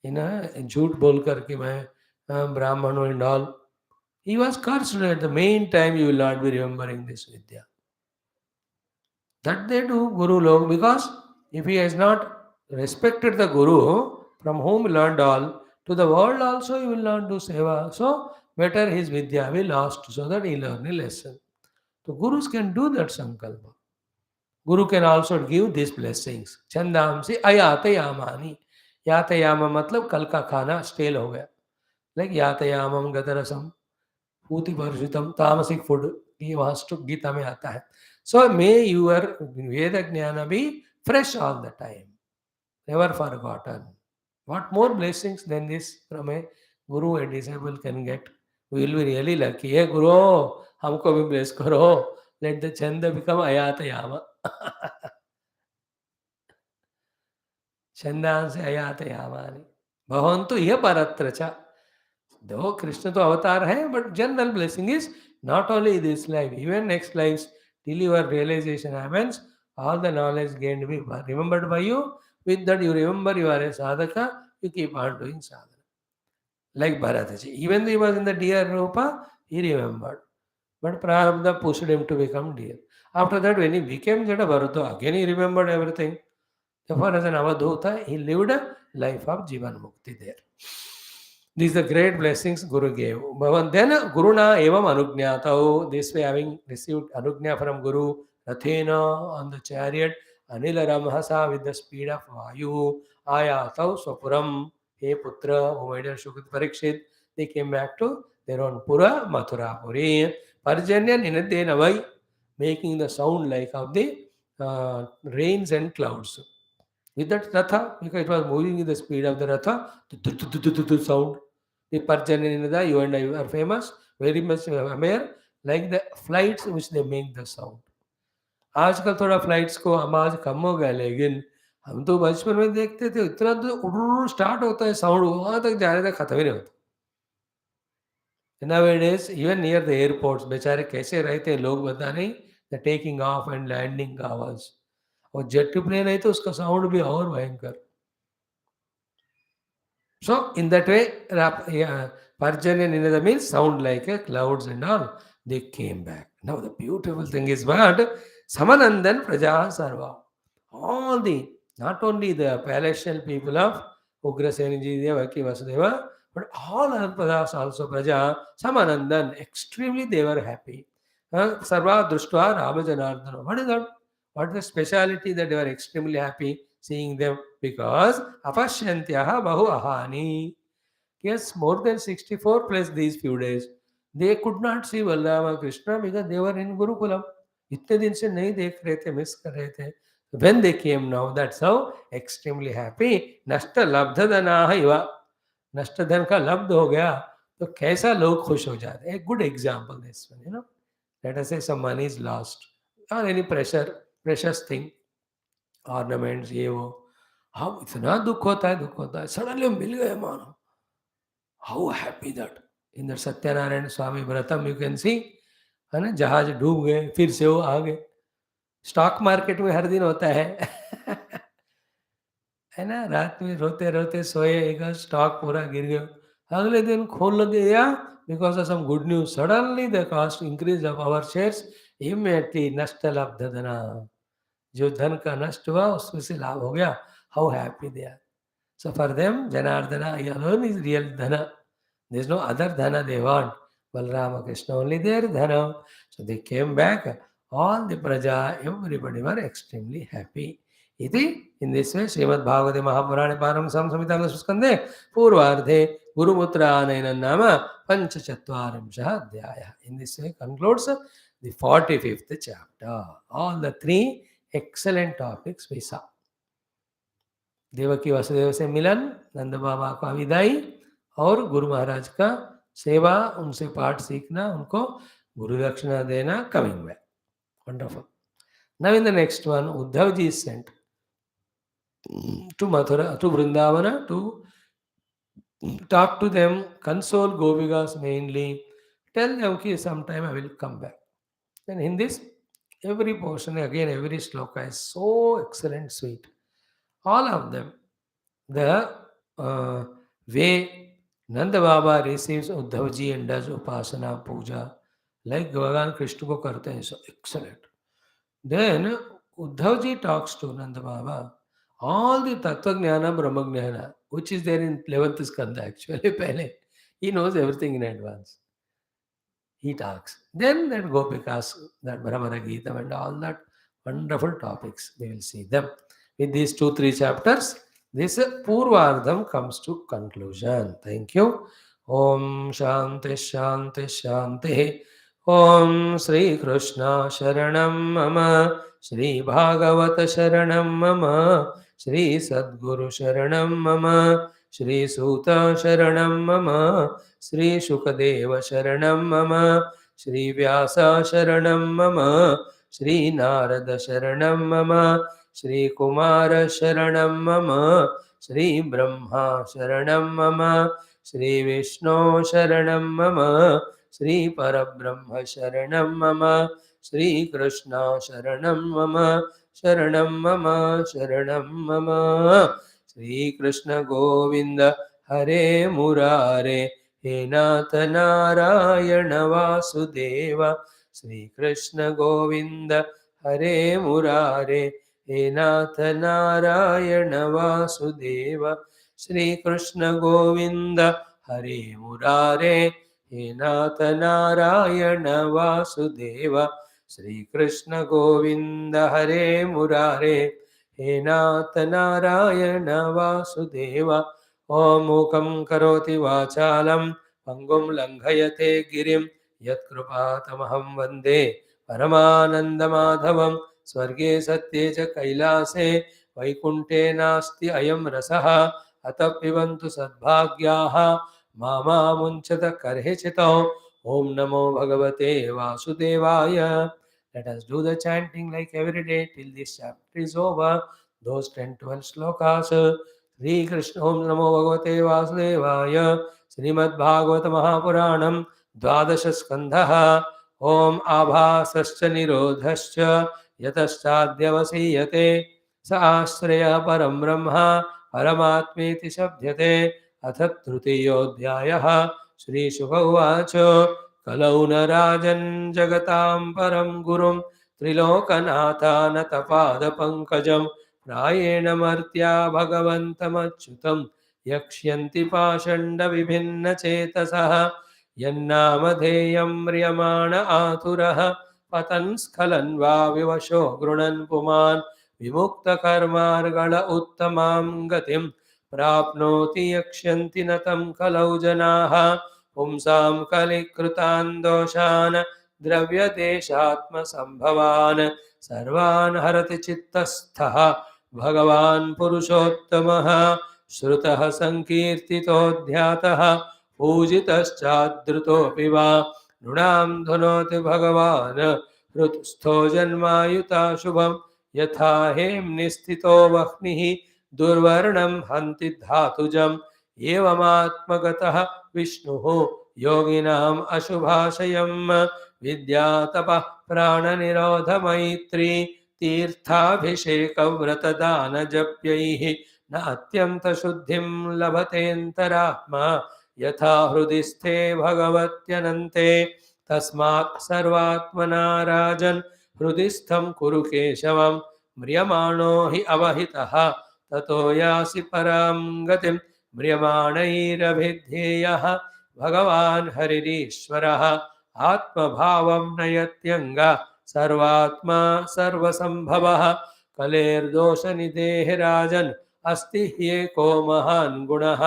झूठ बोल करके मैं ब्राह्मण हूँ and all, he was cursed at the main time. You will not be remembering this vidya. That they do Guru log, because if he has not respected the Guru from whom he learned all, to the world also he will not do seva. So better his vidya be lost so that he learn a lesson. So Gurus can do that sankalpa. Guru can also give these blessings. Chandam se ayatayamani. Yatayama matlab kal ka khana stale ho gaya. Like yatayamam gadarasam, puti parshitam, tamasic food. ये वहाँ गीता में आता है. So may your Veda Jnana be fresh all the time. never forgotten. What more blessings than this from a guru a disciple can get? We will be really lucky. Hey Guru, हमको भी bless करो. Let the chanda become ayata yama. चंदान से ayata yama. भवन्तु यह परत्र च. Though Krishna to avatar hai, but general blessing is not only this life, even next lives, till your realization happens, all the knowledge gained will be remembered by you. With that, you remember you are a sadhaka, you keep on doing sadhana. Like Bharataji. Even though he was in the deer rupa, he remembered. But Prarabdha pushed him to become deer. After that, when he became Jada Bharata, again he remembered everything. Therefore, as an Avadhuta, he lived a life of Jivan Mukti there. These are the great blessings Guru gave. But then Guruna evam anugnatau. This way, having received anugnya from Guru, Rathena on the chariot, Anila Ramhasa with the speed of Vayu, Ayatau Swapuram, He Putra, who made a Shukad Parikshit, they came back to their own Pura, Mathura Puri, Parjanyan Inaddenavai, making the sound like of the rains and clouds. With that Ratha, because it was moving with the speed of the Ratha, sound. The Parjanyanada, you and I are famous, very much aware, like the flights which they make the sound. आजकल थोड़ा flights को आवाज कम हो गया, लेकिन हम तो बचपन में देखते थे इतना तो स्टार्ट होता है साउंड, वहां तक जाने तक खत्म ही नहीं होता. Nowadays, even near the airports, बेचारे कैसे रहते हैं लोग पता नहीं. The taking off and landing का आवाज, और जेट प्लेन है तो उसका साउंड भी और भयंकर. So in that way, Parjanya Ninada means sound like clouds and all. They came back. Now the beautiful thing is what? Samanandan Praja Sarva. All the, not only the palatial people of Ugrasenji, Devaki Vasudeva, but all other Prajas also Praja, Samanandan, extremely they were happy. Sarva Društva Ramajanardana. What is that? What is the speciality that they were extremely happy seeing them? Because apashyantyah bahu ahani. Yes, more than 64 plus these few days. They could not see Balrama Krishna because they were in Gurukulam. इतने दिन से नहीं देख रहे थे, miss कर रहे थे. When they came now, that's how extremely happy. नष्ट लब्धधनाः इव. नष्ट धन का लब्ध हो गया तो कैसा लोग खुश हो जाते. A good example this one, you know. Let us say some money is lost or any precious thing, ornaments, ये वो. हाँ इतना दुख होता है, सडनली मिल गए मानो. How happy that. In the Satyanarayana Swami Vratam you can see, है ना, जहाज डूब गए फिर से वो आ गए. स्टॉक मार्केट में हर दिन होता है. है ना, रात में रोते रोते सोए, एक स्टॉक पूरा गिर गया, अगले दिन खोल गया because of some good news. Suddenly the cost increase of our shares, immediately नष्ट लब्ध धना. जो धन का नष्ट हुआ उसमें से लाभ हो गया. How happy they are. So for them, Janardana alone is real dhana. There is no other dhana they want. Balrama Krishna only their dhana. So they came back. All the praja, everybody were extremely happy. Iti, in this way, Srimad Bhagavate Mahapurane Param Samsamita Skandhe Purvardhe Gurumutra Anayana Nama Panchachatvarimsha Adhyaya. In this way concludes the 45th chapter. All the three excellent topics we saw. Devaki Vasudev से मिलन, नंद बाबा का विदाई और गुरु महाराज का सेवा, उनसे पाठ सीखना, उनको गुरु दक्षिणा देना, coming back. Wonderful. Now in the next one, Uddhav ji is sent to Mathura, to Vrindavana, to talk to them, console Gopikas mainly, tell them कि sometime I will come back. Then in this, every portion, again every shloka is so excellent, sweet. All of them. The way Nanda Baba receives Uddhavji and does Upasana Puja, like Bhagavan Krishna ko karte hain, so excellent. Then Uddhavji talks to Nanda Baba all the Tattva Jnana, Brahma Jnana, which is there in 11th Skandha actually. Pehle, he knows everything in advance. He talks. Then that Gopikas, that Brahmana Gita and all that wonderful topics, we will see them. With these 2-3 chapters, this Purvardham comes to conclusion. Thank you. Om Shanti Shanti Shanti. Om Sri Krishna Sharanam Mama. Sri Bhagavata Sharanam Mama. Shri Sadguru Sharanam Mama, Shri Suta Sharanam Mama, Shri Shukadeva Sharanam Mama, Shri Vyasa Sharanam Mama, Shri Narada Sharanam Mama, Shri Kumara Sharanam Mama, Shri Brahma Sharanam Mama, Shri Vishnu Sharanam Mama, Shri Parabrahma Sharanam Mama, Shri Krishna Sharanam Mama, Sharanam Mama, Sharanam Mama. Shri Krishna Govinda Hare Murare, He Nath Narayana Vasudeva. Shri Krishna Govinda Hare Murare, He Nath Narayana Vasudeva. Shri Krishna Govinda Hare Murare, He Nath Narayana Vasudeva. Shri Krishna Govinda Hare Murare, He Nath Narayana Vasudeva. Om Mukam Karoti Vachalam, Pangum Langhayate Girim, Yat Krupatamaham Vande, Paramananda Madhavam, Swarge Satye Cha Kailase, Vaikunte Nasti Ayam Rasaha, Atapivantu Sadbhagyaha, Mama Munchata Karhechito. Om Namo Bhagavate Vasudevaya. Let us do the chanting like every day till this chapter is over. Those 10 12 slokas. Sri Krishna Om Namo Bhagavate Vasudevaya. Srimad Bhagavata Mahapuranam Dvadasha Skandha. Om Abhasascha Nirodhascha Yataschadhyavasiyate Sa Ashraya Param Brahma Paramatmeti Shabdyate Athat Trutiyodhyayah Shri Shuka Uvacha Kalau Narajan Jagatam Param Gurum Trilokanathanatada Pankajam Prayena Martya Bhagavantamachyutam Yakshyanti Pashanda Vibhinna Chetasaha Yannamadheyam Riyamana Aturaha Patan Skalan Vavivasho Grunan Puman Vimukta Karmargala Uttamam Gatim Prapnoti Yakshyanti Natam Kalau Janaha पुंसां कलिकृतान् दोषान् द्रव्यदेशात्मसम्भवान् सर्वान् हरति चित्तस्थः भगवान् पुरुषोत्तमः श्रुतः सङ्कीर्तितोऽध्यातः पूजितश्चादृतोऽपि वा नृणां धुनोति भगवान् हृत्स्थो जन्मायुता शुभं यथा हेम्निस्थितो वह्निः दुर्वर्णं हन्ति धातुजम् एवमात्मगतः विष्णुः योगिनाम् अशुभाशयं विद्यातपः प्राणनिरोधमैत्री तीर्थाभिषेकव्रतदानजप्यैः न अत्यन्तशुद्धिं लभतेऽन्तरात्मा यथा हृदि स्थे भगवत्यनन्ते तस्मात् सर्वात्मना राजन् हृदि स्थं कुरु केशवं म्रियमाणो हि अवहितः ततो यासि परां गतिम् म्रियमाणैरभिध्येयः भगवान् हरिरीश्वरः आत्मभावं नयत्यङ्ग सर्वात्मा सर्वसम्भवः कलेर्दोषनिधेः राजन् अस्ति ह्येको महान् गुणः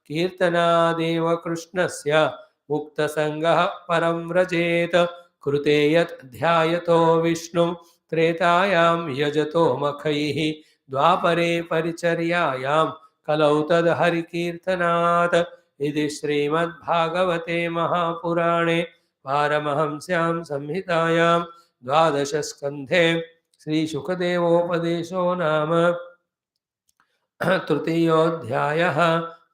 कीर्तनादेव कृष्णस्य मुक्तसङ्गः परं व्रजेत कृते यत् ध्यायतो विष्णुं त्रेतायां यजतो मखैः द्वापरे परिचर्यायां कलौ तद्हरिकीर्तनात् इति श्रीमद्भागवते महापुराणे पारमहंस्यां संहितायां 12 स्कन्धे श्रीशुकदेवोपदेशो नाम तृतीयोऽध्यायः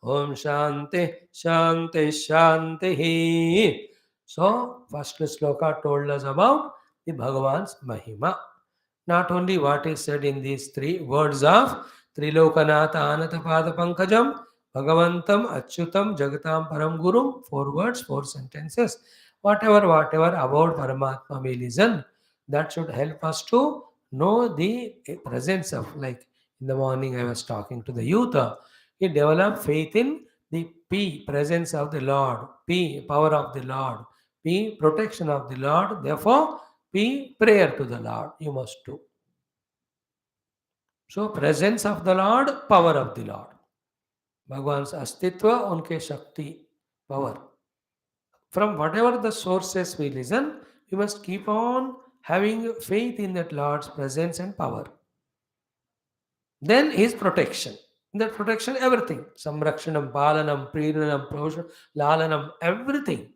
Om Shanti Shanti Shanti. So, first sloka told us about the Bhagavan's Mahima. Not only what is said in these 3 words of Trilokanatha Anatapada Pankajam, Bhagavantam Achyutam Jagatam Param Gurum, 4 words, 4 sentences. Whatever about Paramatma we listen, that should help us to know the presence of, like in the morning I was talking to the youth, he developed faith in the P, presence of the Lord, P, power of the Lord, P, protection of the Lord, therefore P, prayer to the Lord, you must do. So, presence of the Lord, power of the Lord. Bhagwan's astitva, unke shakti, power. From whatever the sources we listen, we must keep on having faith in that Lord's presence and power. Then his protection. In that protection, everything. Samrakshanam, Palanam, Puranam, Lalanam, everything.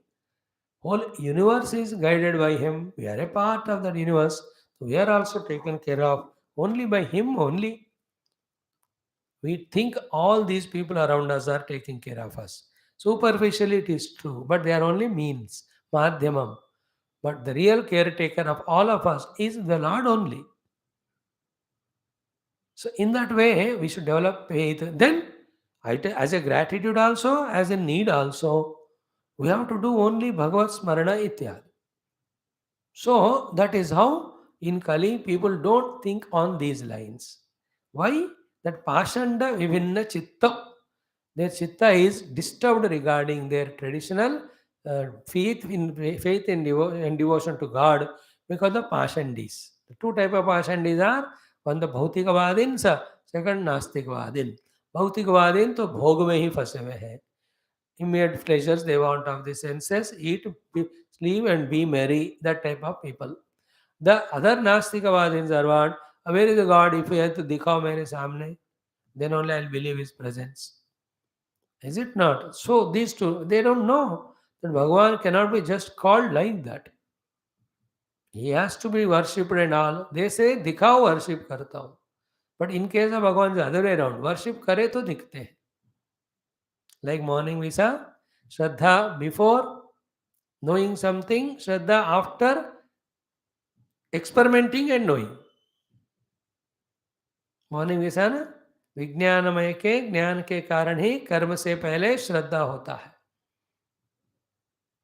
Whole universe is guided by him. We are a part of that universe. We are also taken care of only by him only. We think all these people around us are taking care of us. Superficially, it is true, but they are only means, madhyamam. But the real caretaker of all of us is the Lord only. So, in that way, we should develop faith. Then, as a gratitude also, as a need also, we have to do only Bhagavad Smarana Ityad. So, that is how in Kali people don't think on these lines. Why? That Pashanda Vivinna Chitta. Their chitta is disturbed regarding their traditional faith and devotion to God because of pashandis. The two type of pashandis are one the भौतिकवादीन second नास्तिकवादीन. भौतिकवादीन तो भोग में ही फंसे हुए हैं. Immediate pleasures they want of the senses, eat, sleep and be merry. That type of people. The other नास्तिकवादीन are what? Where is the God? If you have to दिखाओ मेरे सामने, then only I'll believe His presence. Is it not? So these two, they don't know that Bhagavan cannot be just called like that. He has to be worshipped and all. They say, दिखाओ worship करता हूँ. But in case of Bhagavan, the other way around. Worship करे तो दिखते हैं. Like morning Visa, Shraddha before knowing something, Shraddha after experimenting and knowing. Morning वैसा ना विज्ञानमय के ज्ञान के कारण ही कर्म से पहले श्रद्धा होता है.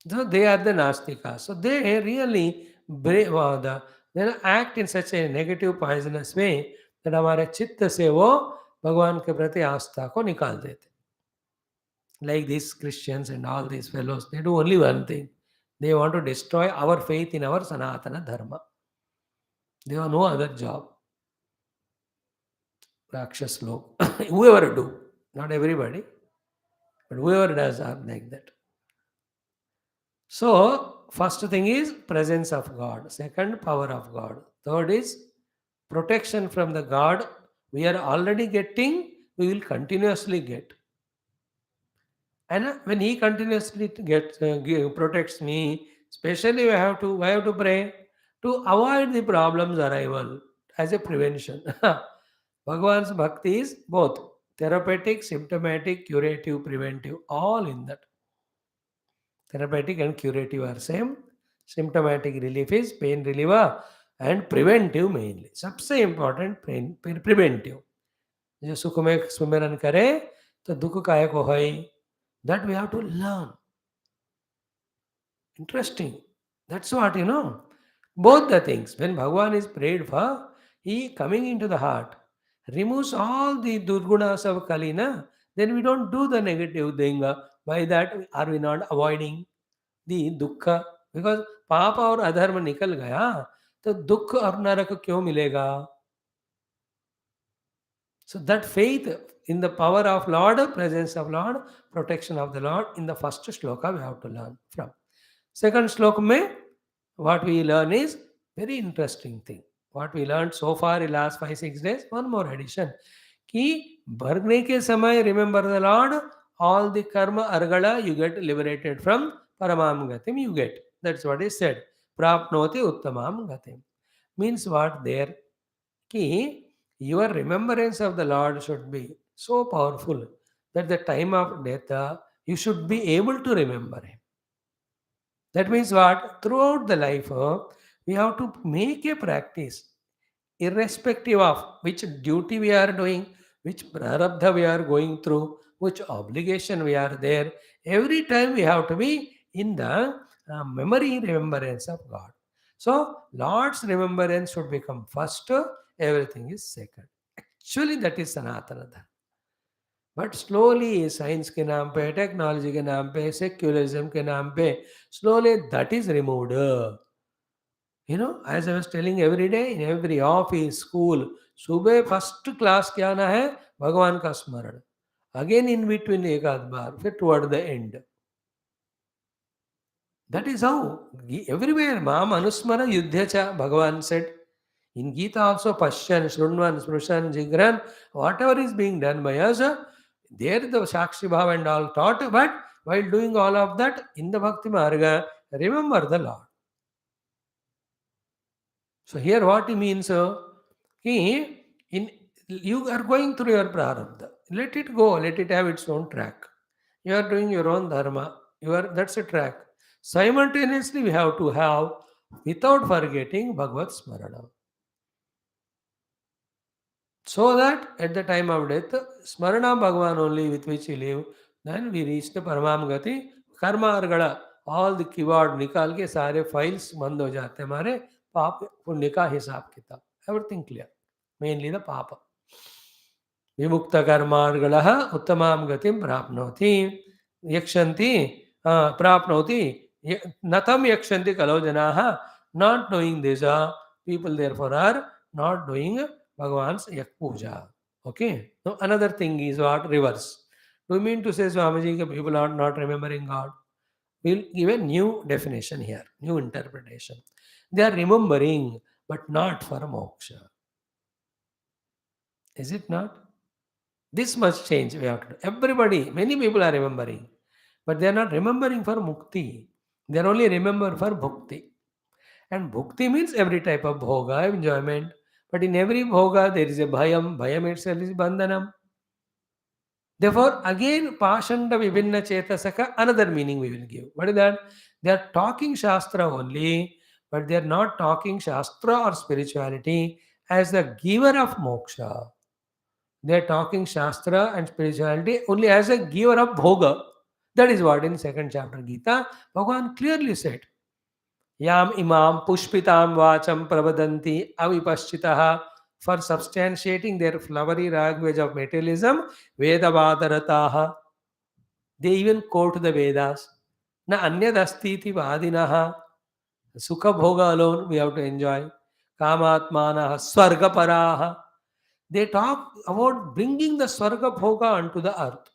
So they are the Nastika. So they really they act in such a negative poisonous way that हमारे चित्त से वो भगवान के प्रति आस्था को निकाल देते. Like these Christians and all these fellows, they do only one thing. They want to destroy our faith in our Sanatana Dharma. They have no other job. Rakshas log. Whoever do, not everybody, but whoever does are like that. So, first thing is presence of God. Second, power of God. Third is protection from the God we are already getting, we will continuously get. And when He continuously protects me, especially I have to pray to avoid the problems arrival as a prevention. Bhagavan's bhakti is both therapeutic, symptomatic, curative, preventive, all in that. Therapeutic and curative are same. Symptomatic relief is pain reliever and preventive mainly. सबसे important preventive. जो सुख में सुमिरन करे तो दुख काहे को होई. That we have to learn. Interesting. That's what Both the things. When Bhagavan is prayed for, He coming into the heart, removes all the durgunas of Kalina, then we don't do the negative thing. By that are we not avoiding the dukkha? Because पाप और अधर्म निकल गया तो दुख और नरक क्यों मिलेगा? So that faith in the power of Lord, presence of Lord, protection of the Lord, in the first shloka we have to learn from. Second shloka mein, what we learn is very interesting thing. What we learned so far in last 5-6 days, one more addition. कि भरने के समय remember the Lord, all the karma argala you get liberated from paramam gatim you get. That's what is said. Prapnoti uttamam gatim. Means what there? Ki your remembrance of the Lord should be so powerful that the time of death you should be able to remember Him. That means what? Throughout the life, we have to make a practice, irrespective of which duty we are doing, which prarabdha we are going through, which obligation we are there. Every time we have to be in the memory remembrance of God. So, Lord's remembrance should become first, everything is second. Actually, that is Sanatana Dharma. But slowly science के नाम पे, technology के नाम पे, secularism के नाम पे slowly that is removed. As I was telling every day in every office school, सुबह फर्स्ट क्लास क्या आना है? भगवान का स्मरण. अगेन इन बिटवीन एक आध बार, फिर toward the end. That is how everywhere माम अनुस्मर युद्ध च भगवान said. In Gita also, Pashyan, Shrunvan, Smrushan, Jigran, whatever is being done by us, there the Sakshi Bhava and all taught, but while doing all of that, in the Bhakti Marga, remember the Lord. So here what he means, he, in, you are going through your prarabdha. Let it go, let it have its own track. You are doing your own dharma. That's a track. Simultaneously, we have to have, without forgetting, Bhagavad Smarana. So that at the time of death, Smarana Bhagavan only with which we live, then we reach the Paramam Gati. Karma Argada, all the keyword निकाल के सारे files बंद हो जाते हैं हमारे पाप पुण्य का हिसाब किताब. Everything clear. Mainly the papa. विमुक्त कर्मार्गलः उत्तमां गतिं प्राप्नोति यक्षन्ति प्राप्नोति नतं यक्षन्ति कलो जनाः. Not knowing this, people therefore are not doing Bhagavan's yak puja. Okay. Now another thing is what? Reverse. Do you mean to say, Swamiji, that people are not remembering God? We'll give a new definition here, new interpretation. They are remembering, but not for moksha. Is it not? This much change we have to do. Everybody, many people are remembering, but they are not remembering for mukti. They are only remember for bhukti. And bhukti means every type of bhoga, enjoyment. But in every bhoga, there is a bhayam. Bhayam itself is bandhanam. Therefore, again, pashanda vibhinna chetasaka, another meaning we will give. What is that? They are talking Shastra only, but they are not talking Shastra or spirituality as the giver of moksha. They are talking Shastra and spirituality only as a giver of bhoga. That is what in second chapter Gita, Bhagavan clearly said. Yam imam pushpitam vacham pravadanti avipaschitaha, for substantiating their flowery language of materialism, Vedavadarataha. They even quote the Vedas. Na anyadastiti vadinaha. Sukha bhoga alone we have to enjoy. Kamatmanaha swargaparaha. They talk about bringing the swarga bhoga onto the earth.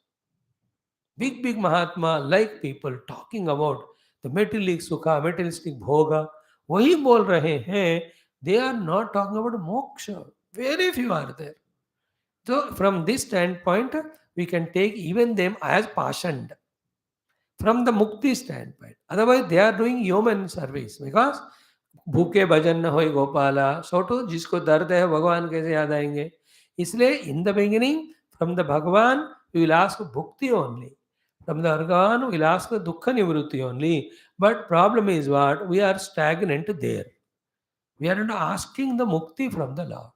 Big Mahatma like people talking about the materialistic sukha, materialistic bhoga. वही बोल रहे हैं. They are not talking about moksha. Very few are there. So from this standpoint, we can take even them as passioned. From the mukti standpoint. Otherwise, they are doing human service because भूखे भजन न होए गोपाला. सोटो जिसको दर्द है भगवान कैसे याद आएंगे. इसलिए in the beginning from the Bhagavan we will ask bhukti only. From the Bhagavan, we'll ask the dukkha nivrutti only. But problem is what? We are stagnant there. We are not asking the mukti from the Lord.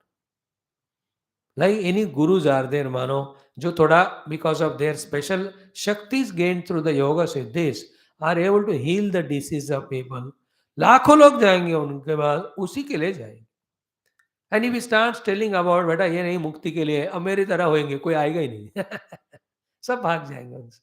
Like any gurus are there, mano, jo thoda because of their special shaktis gained through the yoga siddhis are able to heal the disease of people. लाखों लोग जाएंगे उनके बाद उसी के लिए जाएंगे. And if he starts telling about बेटा ये नहीं मुक्ति के लिए अब मेरी तरह होएंगे कोई आएगा ही नहीं. सब भाग जाएंगे उनसे.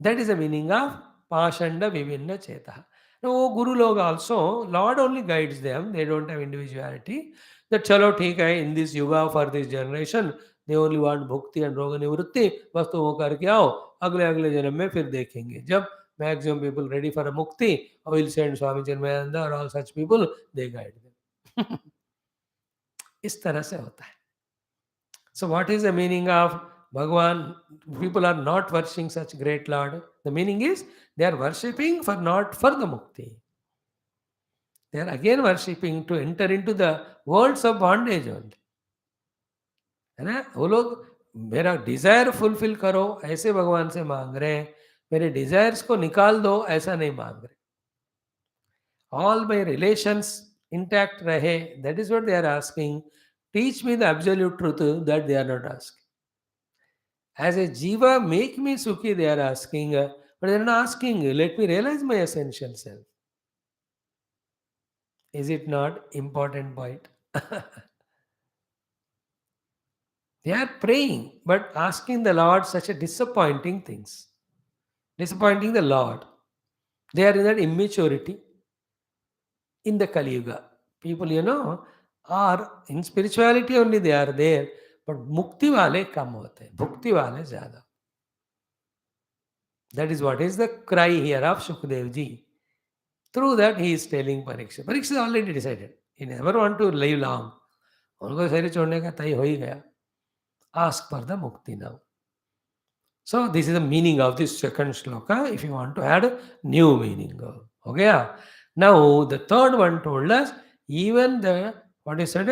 That is the meaning of Pashanda Vivinna Cheta. Now, Guru Log also, Lord only guides them, they don't have individuality. That chalo theek hai, in this yuga for this generation, they only want bhukti and roga nivrutti, बस तो वो करके आओ, अगले अगले जन्म में फिर देखेंगे. जब maximum people ready for a mukti, I will send Swami Chinmayananda or all such people, they guide them. इस तरह से होता है. So what is the meaning of Bhagavan? People are not worshipping such great Lord. The meaning is they are worshipping for not for the mukti. They are again worshipping to enter into the worlds of bondage only. है ना? वो लोग मेरा Dzire fulfil करो ऐसे भगवान से मांग रहे हैं. मेरे डिजायर्स को निकाल दो ऐसा नहीं मांग रहे. All my relations intact rahe. That is what they are asking. Teach me the absolute truth, that they are not asking. As a jiva, make me sukhi, they are asking. But they are not asking, let me realize my essential self. Is it not important point? They are praying, but asking the Lord such a disappointing things. Disappointing the Lord. They are in that immaturity in the Kaliyuga. People, are in spirituality only they are there, but mukti wale kam hote hain, bhukti wale zyada. That is what is the cry here of Shukadev ji. Through that he is telling Parikshit. Parikshit already decided. He never want to live long. उनको शरीर छोड़ने का तय हो ही गया. Ask for the mukti now. So this is the meaning of this second shloka. If you want to add new meaning, okay. Now the third one told us even the what is said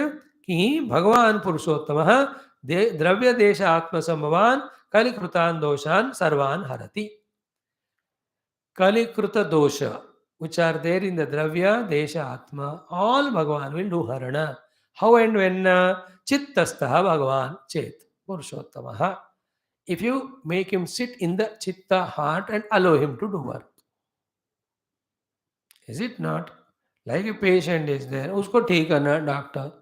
कि भगवान पुरुषोत्तमः द्रव्य देश आत्म संभवान कलिकृतान दोषान सर्वान हरति. Kalikrita dosha, which are there in the Dravya, Desha, Atma, all Bhagavan will do Harana. How and when? Chittastaha Bhagavan Chet, Purushottamaha. If you make him sit in the Chitta heart and allow him to do work. Is it not? Like a patient is there, usko take करना doctor.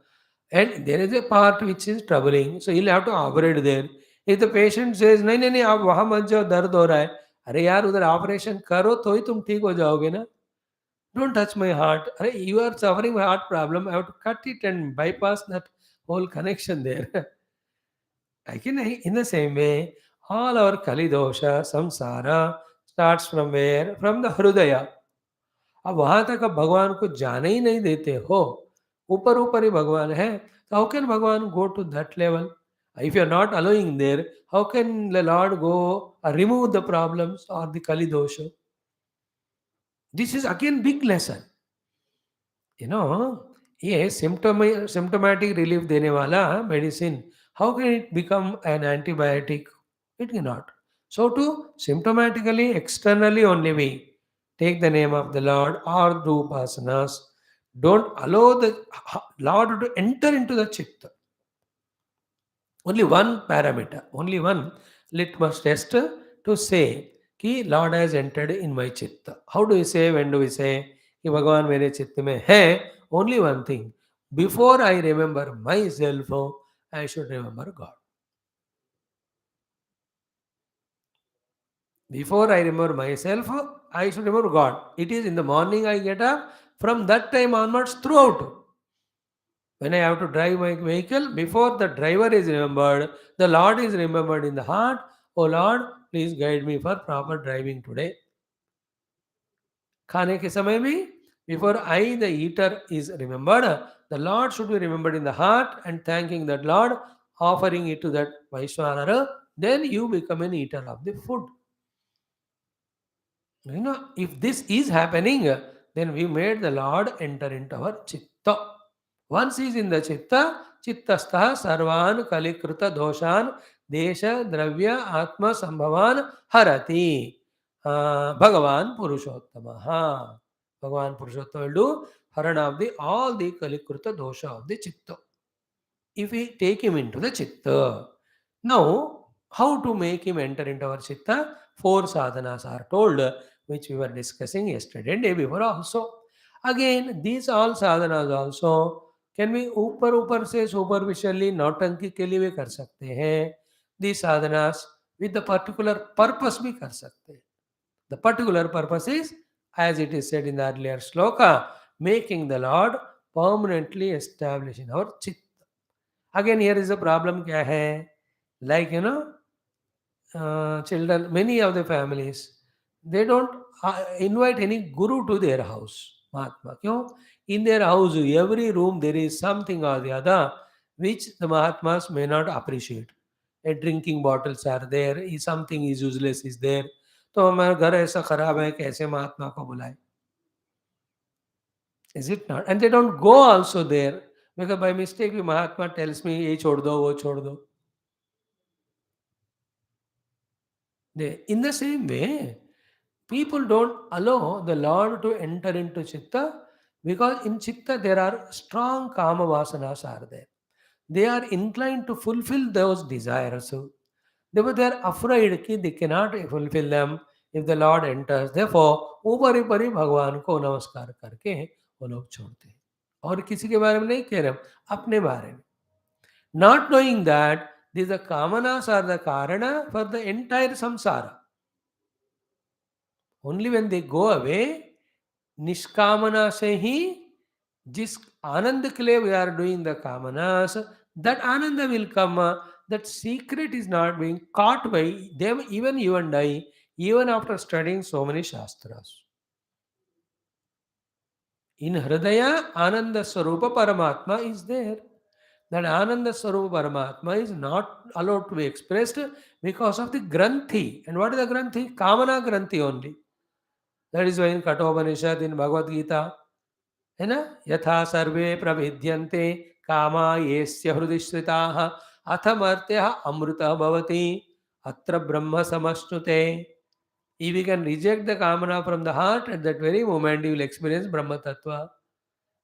And there is a part which is troubling, so he'll have to operate there. If the patient says, नहीं नहीं नहीं आप वहाँ मत जाओ दर्द हो रहा है, अरे यार उधर ऑपरेशन करो तो ही तुम ठीक हो जाओगे ना. Don't touch my heart. अरे you are suffering with heart problem, I have to cut it and bypass that whole connection there. In the same way, all our Kali dosha, samsara starts from where? From the Hrudaya. अब वहां तक अब भगवान को जाने ही नहीं देते हो, ऊपर ऊपर ही भगवान है, तो how can Bhagwan go to that level? If you are not allowing there, how can the Lord go remove the problems or the Kali dosha? This is again big lesson. You know, ये symptomatic relief देने वाला medicine, how can it become an antibiotic? It cannot. So to symptomatically, externally only we take the name of the Lord or do upasanas. Don't allow the Lord to enter into the chitta. Only one parameter, only one litmus test to say कि Lord has entered in my chitta. How do we say? When do we say कि भगवान मेरे चित्त में है? Only one thing. Before I remember myself, I should remember God. Before I remember myself, I should remember God. It is in the morning I get up. From that time onwards, throughout. When I have to drive my vehicle, before the driver is remembered, the Lord is remembered in the heart. Oh Lord, please guide me for proper driving today. खाने के समय में, before I, the eater, is remembered, the Lord should be remembered in the heart and thanking that Lord, offering it to that Vaishwanara, then you become an eater of the food. You know, if this is happening, then we made the Lord enter into our chitta. Once he is in the chitta, chittastha sarvan kalikrita doshan desha dravya atma sambhavan harati. Bhagavan Purushottama. Bhagavan Purushottama will do harana of the all the kalikrita dosha of the chitta. If we take him into the chitta. Now, how to make him enter into our chitta? 4 sadhanas are told, which we were discussing yesterday and day before also. Again, these all sadhanas also can be ऊपर से superficially नौटंकी के लिए भी कर सकते हैं. These sadhanas with the particular purpose भी कर सकते हैं. The particular purpose is, as it is said in the earlier shloka, making the Lord permanently established in our chitta. Again, here is a problem क्या है? Like, children, many of the families, they don't invite any guru to their house. Mahatma. क्यों? In their house, every room there is something or the other which the Mahatmas may not appreciate. A drinking bottles are there, something is useless is there. तो हमारा घर ऐसा खराब है कैसे महात्मा को बुलाए? Is it not? And they don't go also there because by mistake Mahatma tells me ये छोड़ दो वो छोड़ दो. In the same way, people don't allow the Lord to enter into chitta because in chitta there are strong kama vasanas are there. They are inclined to fulfill those desires. They are afraid that they cannot fulfill them if the Lord enters. Therefore, ऊपर ऊपर ही भगवान को नमस्कार करके वो लोग छोड़ते हैं. और किसी के बारे में नहीं कह रहे हम, अपने बारे में. Not knowing that these the kamanas are the karana for the entire samsara. Only when they go away, निष्कामना से ही जिस आनंद के लिए we are doing the kamanas, that ananda will come. That secret is not being caught by them, even you and I, even after studying so many shastras. In Hridaya, Ananda Swarupa Paramatma is there. That Ananda Swarupa Paramatma is not allowed to be expressed because of the Granthi. And what is the Granthi? Kamana Granthi only. That is why in Kathopanishad, in Bhagavad Gita, है ना, यथा सर्वे प्रविद्यन्ते कामा येस्य हृदि श्रिताः अथमर्त्यः अमृतः भवति अत्र ब्रह्म समश्नुते. If you can reject the kamana from the heart, at that very moment you will experience Brahma Tattva.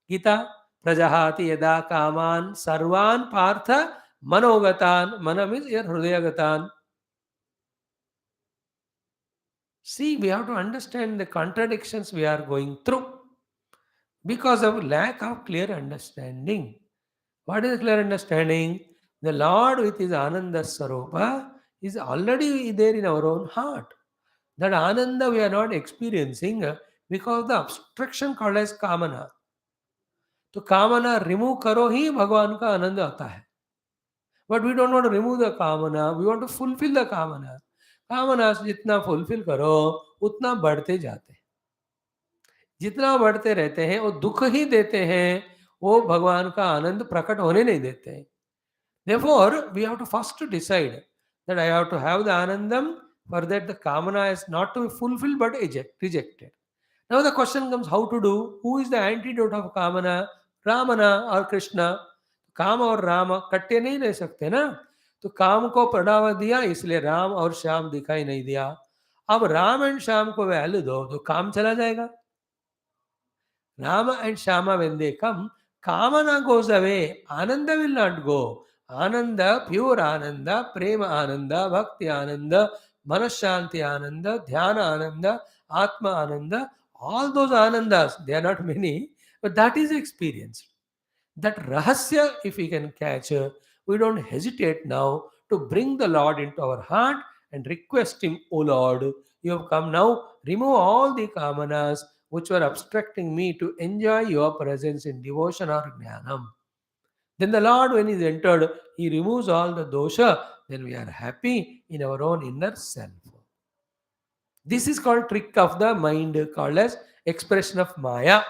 Gita, Prajahati yada kaman sarvan partha manogatan. Mana means your hrudayagatan. See, we have to understand the contradictions we are going through because of lack of clear understanding. What is clear understanding? The Lord with his Ananda Sarupa is already there in our own heart. That Ananda we are not experiencing because the obstruction called as Kamana. तो कामना remove करो ही भगवान का आनंद आता है. But we don't want to remove the kamna, we want to fulfil the kamna. कामना से जितना फुलफिल करो उतना बढ़ते जाते हैं. जितना बढ़ते रहते हैं वो दुख ही देते हैं, वो भगवान का आनंद प्रकट होने नहीं देते हैं. Therefore, we have to first decide that I have to have the anandam, for that the kamana is not to be fulfilled but rejected. Now the question comes how to do? Who is the antidote of kamana? Ramana or Krishna? काम और राम कट्टे नहीं रह सकते ना. तो काम को बढ़ावा दिया इसलिए राम और श्याम दिखाई नहीं दिया. अब राम एंड श्याम को वैल्यू दो तो काम चला जाएगा. Rama and Shama, when they come, Kamana goes away, Ananda will not go. Ananda, pure Ananda, Prema Ananda, Bhakti Ananda, Manashanti Ananda, Dhyana Ananda, Atma Ananda, all those Anandas, they are not many, but that is experienced. That Rahasya, if we can catch, we don't hesitate now to bring the Lord into our heart and request Him, O Lord, you have come now, remove all the Kamanas which were obstructing me to enjoy your presence in devotion or jnanam. Then the Lord, when He is entered, He removes all the dosha, then we are happy in our own inner self. This is called trick of the mind, called as expression of Maya.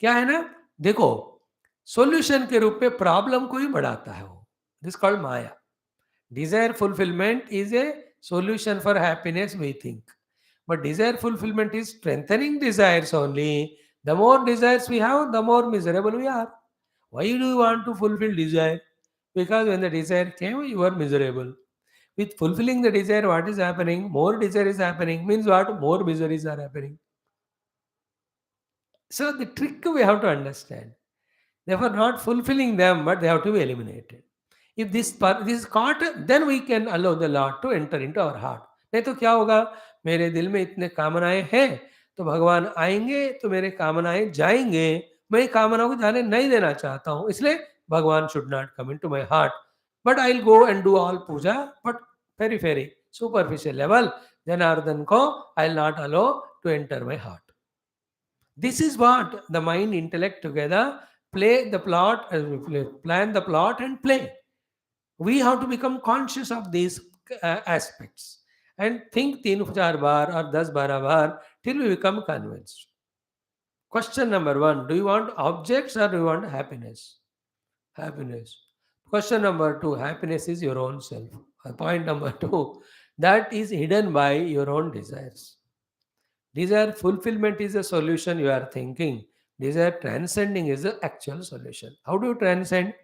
क्या है ना, देखो solution के रूप में problem को ही बढ़ाता है वो. This called Maya. Desire fulfillment is a solution for happiness, we think. But desire fulfillment is strengthening desires only. The more desires we have, the more miserable we are. Why do you want to fulfill desire? Because when the desire came, you are miserable. With fulfilling the desire, what is happening? More desire is happening. Means what? More miseries are happening. So the trick we have to understand. Therefore, not fulfilling them, but they have to be eliminated. If this is caught, then we can allow the Lord to enter into our heart. नहीं तो क्या होगा, मेरे दिल में इतने कामनाएं हैं तो भगवान आएंगे तो मेरे कामनाएं जाएंगे. मैं कामनाओं को जाने नहीं देना चाहता हूँ, इसलिए भगवान should not come into my heart. But I'll go and do all puja, but periphery, superficial level. Janardhan ko I'll not allow to enter my heart. This is what the mind, intellect together play the plot, plan the plot and play. We have to become conscious of these aspects and think 3-4 bar or 10-12 bar till we become convinced. Question number 1, do you want objects or do you want happiness? Happiness. Question number 2, happiness is your own self. Point number 2, that is hidden by your own desires. Desire fulfillment is a solution you are thinking. Desire transcending is the actual solution. How do you transcend?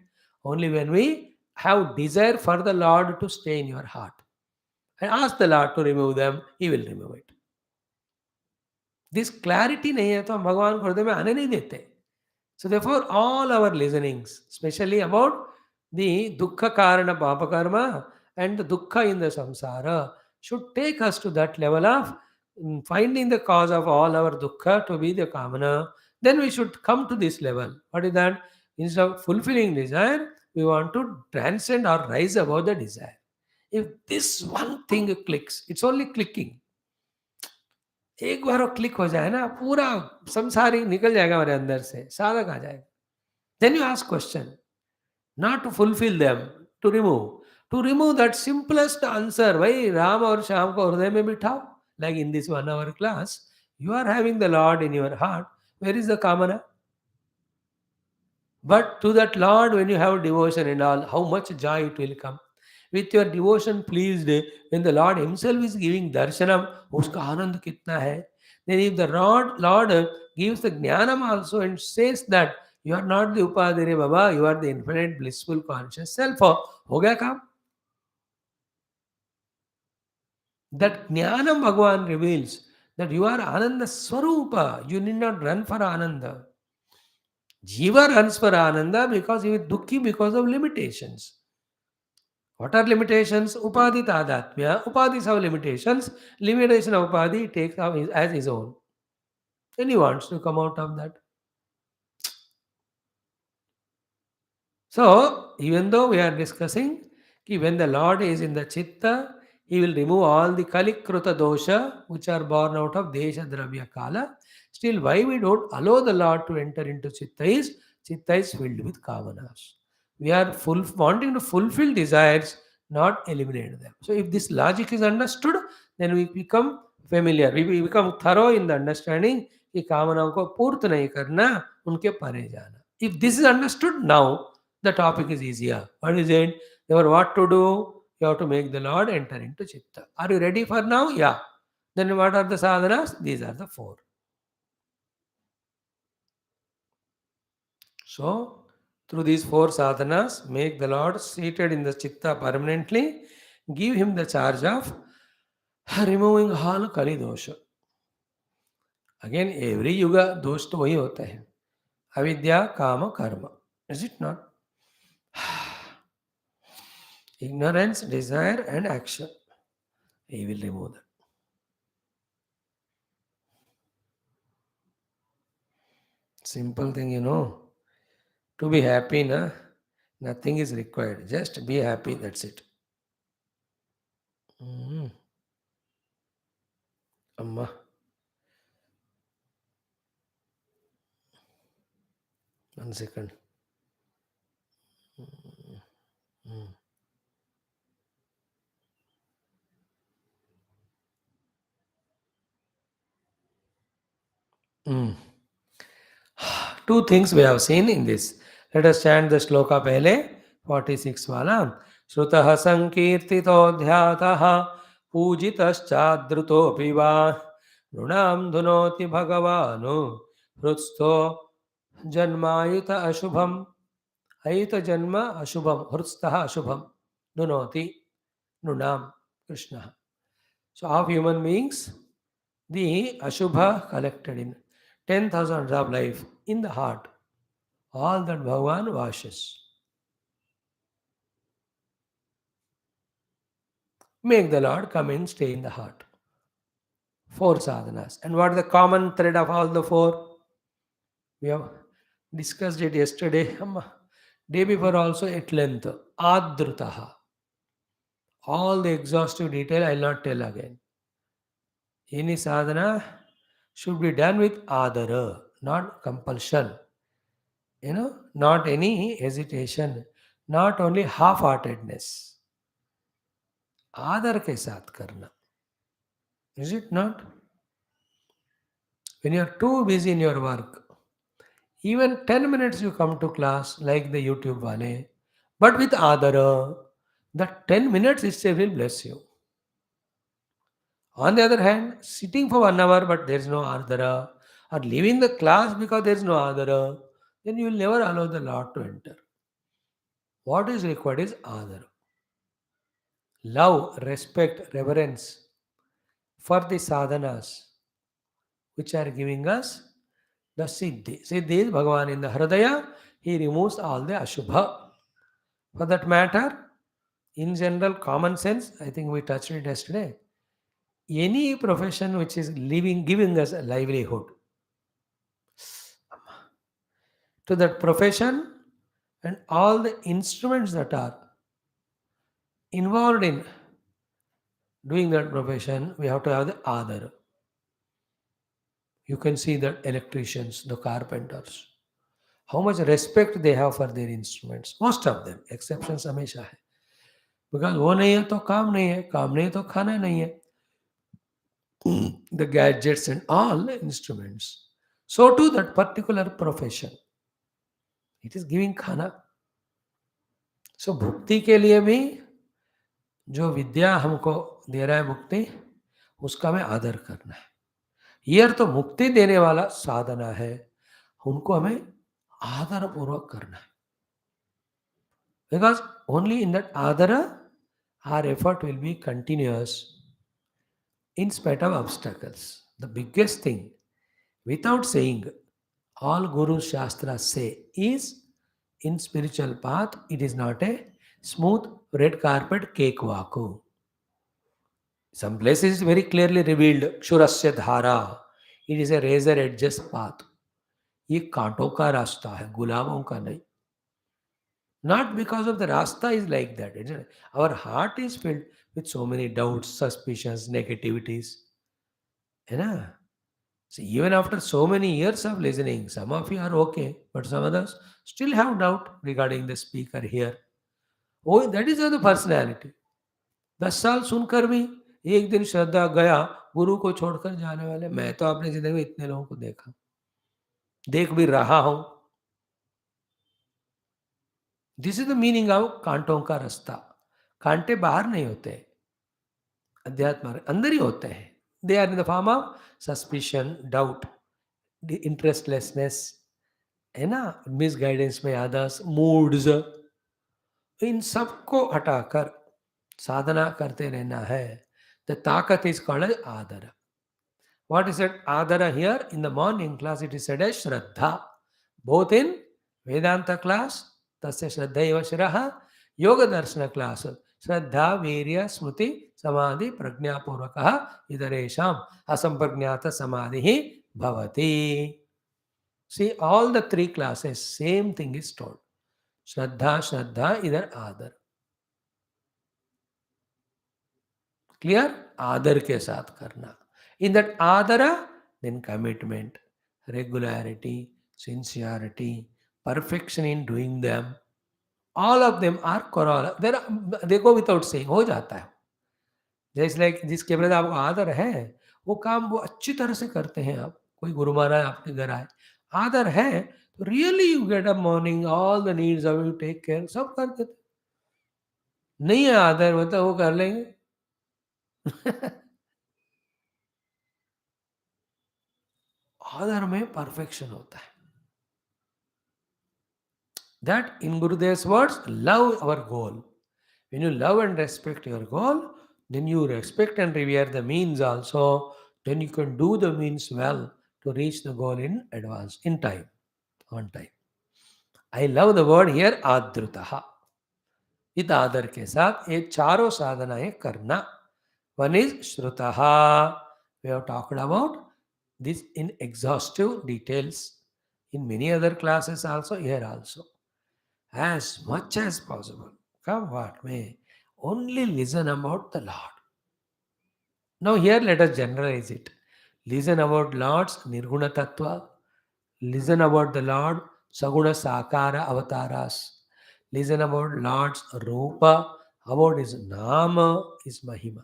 Only when we have desire for the Lord to stay in your heart. And ask the Lord to remove them, He will remove it. This clarity नहीं है तो हम भगवान को हृदय में आने नहीं देते. So therefore all our listenings, especially about the dukkha karana papa karma and the dukkha in the samsara, should take us to that level of finding the cause of all our dukkha to be the kamana. Then we should come to this level. What is that? Instead of fulfilling desire, we want to transcend or rise above the desire. If this one thing clicks, it's only clicking. एक बार वो click हो जाए ना, पूरा संसार ही निकल जाएगा हमारे अंदर से, साधक आ जाएगा. Then you ask question, not to fulfill them, to remove. To remove that simplest answer, why Ram और श्याम को हृदय में बिठाओ. Like in this 1 hour class, you are having the Lord in your heart. Where is the kamana? But to that Lord, when you have devotion and all, how much joy it will come. With your devotion pleased, when the Lord Himself is giving darshanam, uska anand kitna hai. Then if the Lord gives the jnanam also and says that you are not the upadhiri Baba, you are the infinite blissful conscious self, ho gaya kam? That jnanam Bhagavan reveals that you are Ananda Swarupa. You need not run for Ananda. Jiva runs for Ananda because he is dukkhi because of limitations. What are limitations? Upadhi tadatmya. Upadhis have limitations. Limitation of upadhi he takes as his own. And he wants to come out of that. So, even though we are discussing ki when the Lord is in the chitta, he will remove all the kalikruta dosha which are born out of desha dravya kala. Still, why we don't allow the Lord to enter into chitta is filled with kamanas. We are wanting to fulfill desires, not eliminate them. So, if this logic is understood, then we become familiar. We become thorough in the understanding कि कामनाओं को पूर्त नहीं करना, उनके परे जाना. If this is understood now, the topic is easier. What is it? Therefore, what to do? You have to make the Lord enter into chitta. Are you ready for now? Yeah. Then what are the sadhanas? These are the four. So, through these four sadhanas, make the Lord seated in the chitta permanently. Give him the charge of removing all kali dosha. Again, every yuga दोष तो वही होता है. अविद्या काम कर्म. Is it not? Ignorance, desire, and action. He will remove that. Simple thing, To be happy, nothing is required. Just be happy, that's it. Amma. One second. Two things we have seen in this. Let us chant the shloka pehle, 46 wala. Shrutah sankirtito dhyatah पूजितश्चादृतोऽपि वा नृणां धुनोति भगवानो हृत्स्थो जन्मायुत अशुभम अयुत जन्म अशुभम हृत्स्थः अशुभम धुनोति नृणां Krishna. So of human beings, the ashubha collected in 10,000 of life in the heart, all that Bhagavan washes. Make the Lord come and stay in the heart. Four sadhanas. And what is the common thread of all the four? We have discussed it yesterday, day before also at length. Adrutaha. All the exhaustive detail I will not tell again. Any sadhana should be done with adara, not compulsion. Not any hesitation, not only half-heartedness. Adar ke saath karna. Is it not? When you are too busy in your work, even 10 minutes you come to class like the YouTube wale, but with adara, that 10 minutes itself will bless you. On the other hand, sitting for 1 hour but there is no adara, or leaving the class because there is no adara, then you will never allow the Lord to enter. What is required is adara. Love, respect, reverence for the sadhanas which are giving us the siddhi. Siddhi is Bhagavan in the Hridaya, he removes all the Ashubha. For that matter, in general, common sense, I think we touched it yesterday. Any profession which is giving us a livelihood, to that profession and all the instruments that are involved in doing that profession, we have to have the adar. You can see the electricians, the carpenters, how much respect they have for their instruments. Most of them, exceptions हमेशा है. Because वो नहीं है तो काम नहीं है, काम नहीं है तो खाना नहीं है. The gadgets and all the instruments. So too that particular profession, it is giving खाना. सो भुक्ति के लिए भी जो विद्या हमको दे रहा है मुक्ति, उसका हमें आदर करना है. ये तो मुक्ति देने वाला साधना है, उनको हमें आदर पूर्वक करना है. बिकॉज ओनली इन दैट आदर our effort will be continuous in spite of obstacles. The biggest thing, without saying, all Guru Shastras say is, in spiritual path, it is not a smooth red carpet cakewalk. Some places very clearly revealed, Kshurasya Dhara. It is a razor edges path. ये कांटों का रास्ता है, गुलामों का नहीं. Not because of the rasta is like that. Isn't it? Our heart is filled with so many doubts, suspicions, negativities. You know? So even after so many years of listening, some of you are okay, but some others still have doubt regarding the speaker here. Oh, that is the personality. 10 साल सुनकर भी एक दिन श्रद्धा गया, गुरु को छोड़कर जाने वाले. मैं तो अपनी जिंदगी में इतने लोगों को देखा, देख भी रहा हूं. This is the meaning of कांटों का रास्ता. कांटे बाहर नहीं होते, अध्यात्म अंदर ही होते हैं. They are in the form of suspicion, doubt, interestlessness, है ना, मिसगाइडेंस में अदर्स, मूड्स. इन सबको हटाकर साधना करते रहना है. द ताकत इज कॉल्ड आदर. What is that adara here? In the morning class it is said as Shraddha. Both in Vedanta class, tasya Shraddha eva shiraha, Yoga Darshana class, Shraddha, Virya, Smriti, Samadhi, Prajna Purvakaha, Idaresham, Asampragnata Samadhi Bhavati. See, all the 3 classes, same thing is told. Shraddha, Shraddha, idhar Adar. Clear? Adar के साथ करना. In that adara, then commitment, regularity, sincerity, perfection in doing them, all of them are corolla. They go without saying, हो जाता है. जैसे like जिसके प्रति आपको आदर है, वो काम वो अच्छी तरह से करते हैं. आप कोई गुरु महाराज आपके घर आए, आदर है तो really you get up morning, all the needs of you take care, सब कर देते. नहीं है आदर, मतलब वो कर लेंगे. आदर में परफेक्शन होता है. That in Gurudev's words, love our goal. When you love and respect your goal, then you respect and revere the means also. Then you can do the means well to reach the goal in advance, in time, on time. I love the word here, adrutaha. इत आदर के साथ ये चारों साधनाएं करना. One is Shrutaha. We have talked about this in exhaustive details in many other classes also, here also. As much as possible, come what may, only listen about the Lord. Now here let us generalize it. Listen about Lord's Nirguna Tattva. Listen about the Lord Saguna Sakara Avataras. Listen about Lord's Rupa, about His Nama, His Mahima.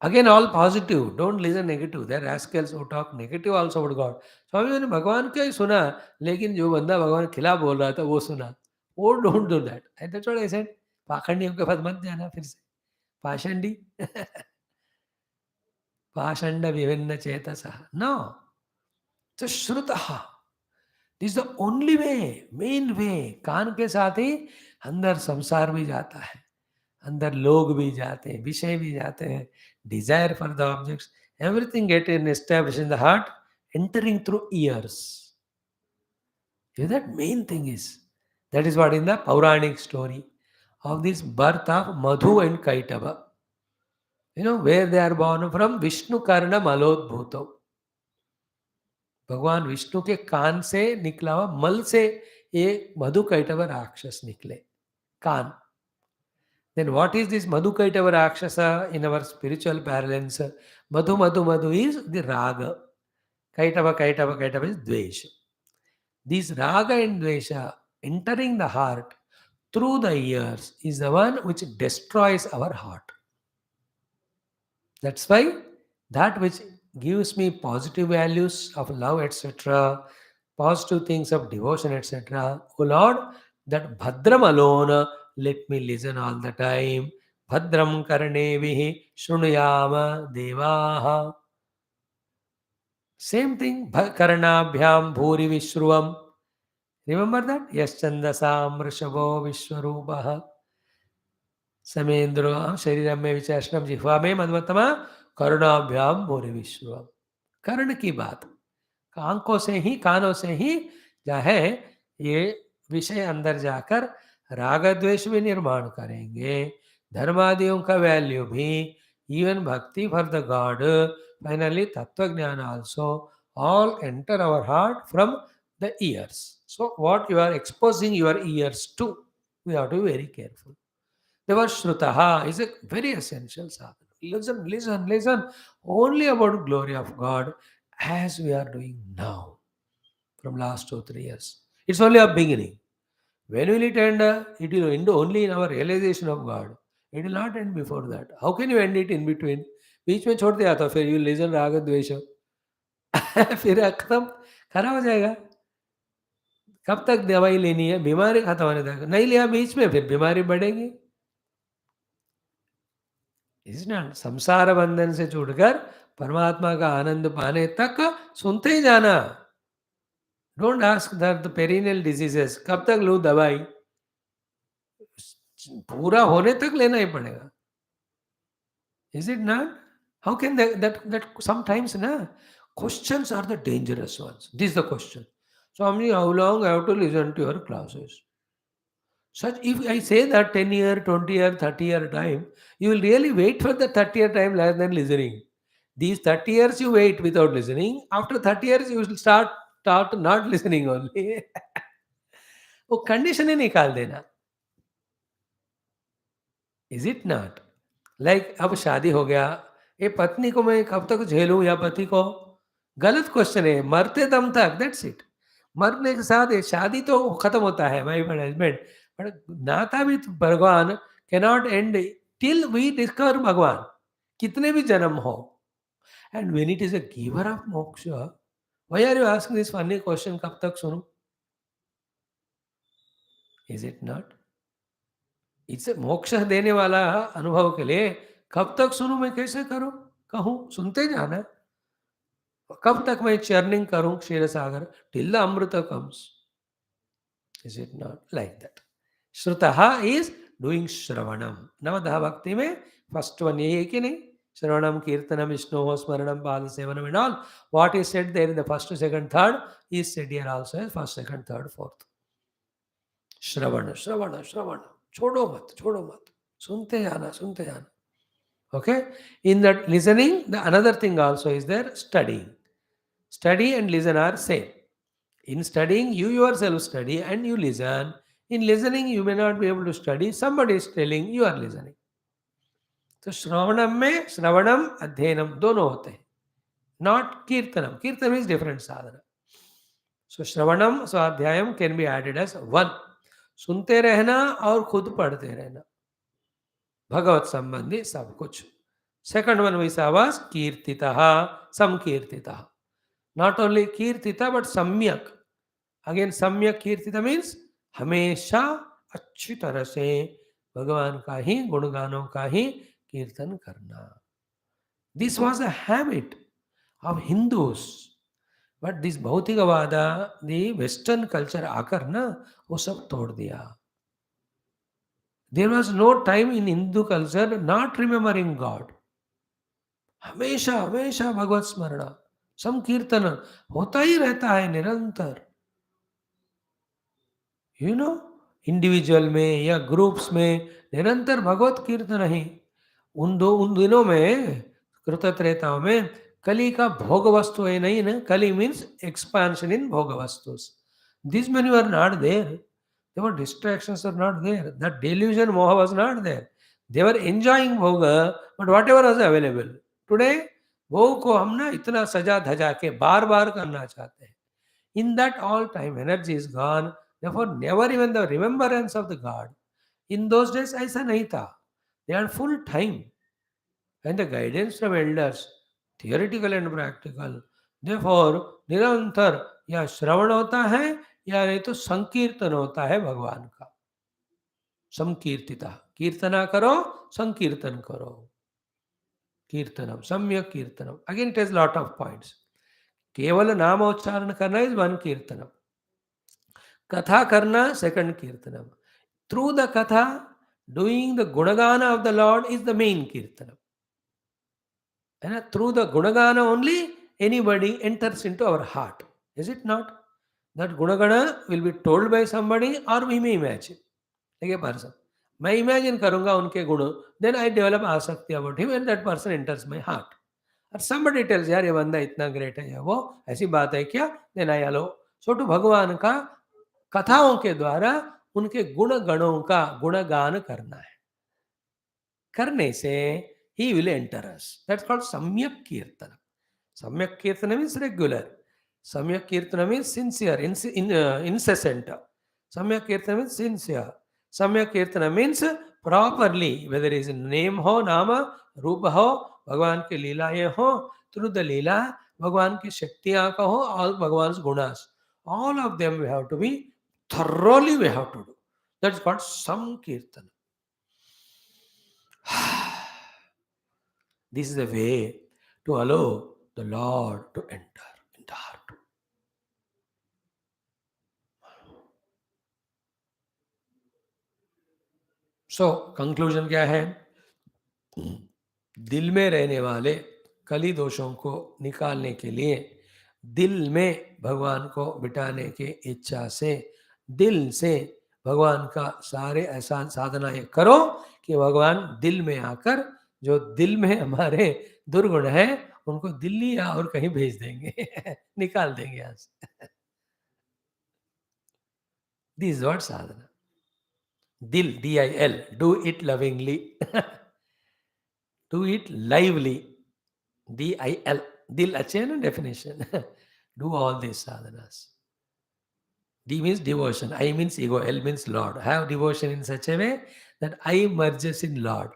Again, all positive. Don't listen negative. There are rascals who talk negative also about God. स्वामी मैंने भगवान का ही सुना, लेकिन जो बंदा भगवान के खिलाफ बोल रहा था वो सुना. वो don't do that. And that's what I said. पाखंडियों के पास मत जाना फिर से. पाषंडी. पाषंड विभिन्न चेतसः. No. Just श्रुतः. This is the only way, main way. कान के साथ ही अंदर संसार भी जाता है, अंदर लोग भी जाते हैं, विषय भी जाते हैं, desire for the objects, everything get established in the heart, entering through ears. That main thing is. That is what in the Puranic story of this birth of Madhu and Kaitava. You know where they are born from? Vishnu Karna Malodbhuto. भगवान विष्णु के कान से निकला हुआ मल से ये मधु कैटव राक्षस निकले. कान. Then what is this Madhu Kaitava Rakshasa in our spiritual parlance? Madhu, Madhu, Madhu is the Raga. Kaitava, Kaitava, Kaitava is Dvesha. This Raga and Dvesha entering the heart through the ears is the one which destroys our heart. That's why that which gives me positive values of love, etc., positive things of devotion, etc. O Lord, that Bhadram alone, let me listen all the time. Bhadram karnevihi shrunuyama devaha. Same thing, Karanabhyam bhuri vishruvam. Remember that? Yaschandasam rishabho vishwarubah. समेन्द्रो शरीरम में विचेषणम जिह्वा में मधुमतमा करुणाभ्याम भूरि विश्व। कर्ण की बात, आंखों से ही कानों से ही जो है ये विषय अंदर जाकर राग द्वेष भी निर्माण करेंगे, धर्मादियों का वैल्यू भी, इवन भक्ति for the God, finally tattva gyan also, all enter our heart from the ears. So what you are exposing your ears to, we have to be very careful. The word Shrutaha is a very essential sadhana. Listen, listen, listen only about glory of God as we are doing now from last 2-3 years. It's only a beginning. When will it end? It will end only in our realization of God. It will not end before that. How can you end it in between? बीच में छोड़ दिया तो फिर you लिजन राग द्वेष फिर खत्म, खराब हो जाएगा. कब तक दवाई लेनी है? बीमारी खत्म होने तक. नहीं लिया बीच में, फिर बीमारी बढ़ेगी. इसलिए संसार बंधन से छूटकर परमात्मा का आनंद पाने तक सुनते ही जाना. Don't ask the perennial diseases कब तक लूं दवाई, पूरा होने तक लेना ही पड़ेगा. Is it not? How can that sometimes ना questions are the dangerous ones. This the question, Swami how long I have to listen to your classes. Such, if I say that 10-year, 20-year, 30-year time, you will really wait for the 30-year time rather than listening. These 30 years you wait without listening. After 30 years, you will start not listening only. वो condition ही निकाल देना. Is it not? Like अब शादी हो गया, ये पत्नी को मैं कब तक झेलूं या पति को? गलत क्वेश्चन है. मरते दम तक, दैट्स इट. मरने के साथ ये शादी तो खत्म होता है, माई हस्बैंड, बट नाता भी Bhagwan cannot end till we discover Bhagwan, कितने भी जन्म हो. And when it is a giver of moksha, why are you asking this funny question? कब तक सुनूं? Is it not? इट्स मोक्ष देने वाला अनुभव के लिए कब तक सुनूं? मैं कैसे करूं? कहूं सुनते जाना. कब तक मैं चर्निंग करूं Kshir Sagar? Till the amrit comes. Is it not like that? Shrutah is doing shravanam. नवधा भक्ति में फर्स्ट वन यही है कि नहीं? श्रवणम, कीर्तनम, Vishnu smaranam, pada sevanam and all. What is said there in the first, second, third is said here also as first, second, third, fourth. श्रवण श्रवण श्रवण, छोड़ो मत, छोड़ो मत, सुनते जाना, सुनते जाना. Okay, in that listening, the another thing also is there, studying. Study and listen are same. In studying, you yourself study and you listen. In listening, you may not be able to study, somebody is telling, you are listening. तो श्रवणम में श्रवणम अध्ययनम दोनों होते हैं, not kirtanam. Kirtan is different sadhana. So shravanam swadhyayam can be added as one. सुनते रहना और खुद पढ़ते रहना, भगवत संबंधी सब कुछ. Second one we saw was kirtitah, sankirtitah. Not only kirtita but samyak. Again samyak kirtita means हमेशा अच्छी तरह से भगवान का ही गुणगानों का ही कीर्तन करना. This was a habit of Hindus, but this bhautikvad, the western culture आकर ना वो सब तोड़ दिया. There was no time in Hindu culture not remembering God. हमेशा हमेशा भगवत स्मरण, संकीर्तन होता ही रहता है निरंतर. यू नो, इंडिविजुअल में या ग्रुप्स में निरंतर भगवत कीर्तन ही. उन दिनों में कृतत्रेताओं में कली का भोग वस्तु है नहीं ना. कली means expansion in bhog vastu. This man you are not there. There were distractions are not there. That delusion moha was not there. They were enjoying bhoga, but whatever was available. Today, भोग को हम ना इतना सजा धजा के बार बार करना चाहते हैं. In that all time energy is gone. Therefore, never even the remembrance of the God. In those days, ऐसा नहीं था. They had full time and the guidance from elders. Theoretical and practical. Therefore निरंतर या श्रवण होता है या नहीं तो संकीर्तन होता है भगवान का। संकीर्तिता, कीर्तना करो, संकीर्तन करो। Kirtanam, samyak kirtanam, again it is lot of points. केवल नामोच्चारण करना इज वन कीर्तनम, कथा करना second kirtanam, through the katha doing the gungan of the lord is the main kirtanam, है ना। Through the gungan only anybody enters into our heart, is it not? That gunagana will be told by somebody or we may imagine, like a person. मैं imagine करूंगा उनके गुण, then I develop आसक्ति about him and that person enters my heart. और somebody tells यार ये बंदा इतना ग्रेट है या वो ऐसी बात है क्या, then I aloe. So to भगवान का कथाओं के द्वारा उनके गुण गणों का गुणगान करना है, करने से he will enter us, that's called सम्यक कीर्तन। सम्यक कीर्तन मीन्स रेग्युलर, सम्यक कीर्तन मीन्स सिंसियर, incessant. सम्यक kirtan means sincere, samyak kirtan means properly, whether is name हो, नाम रूप हो, भगवान की लीलाएं हो, थ्रू द लीला भगवान की शक्तियां का हो, all Bhagwan gunas, all of them we have to be thoroughly we have to do. That's called Sankirtan. This is a way to allow the Lord to enter in the heart. So, conclusion क्या है? दिल में रहने वाले कली दोषों को निकालने के लिए दिल में भगवान को बिठाने की इच्छा से दिल से भगवान का सारे ऐसा साधनाएं करो कि भगवान दिल में आकर जो दिल में हमारे दुर्गुण है उनको दिल्ली या और कहीं भेज देंगे निकाल देंगे यहाँ से। दिस इज व्हाट साधना। दिल, DIL, do it lovingly, do it lively, DIL, dil अच्छे है ना definition. Do all these sadhanas. D means devotion, I means ego, L means Lord. Have devotion in such a way that I merges in Lord.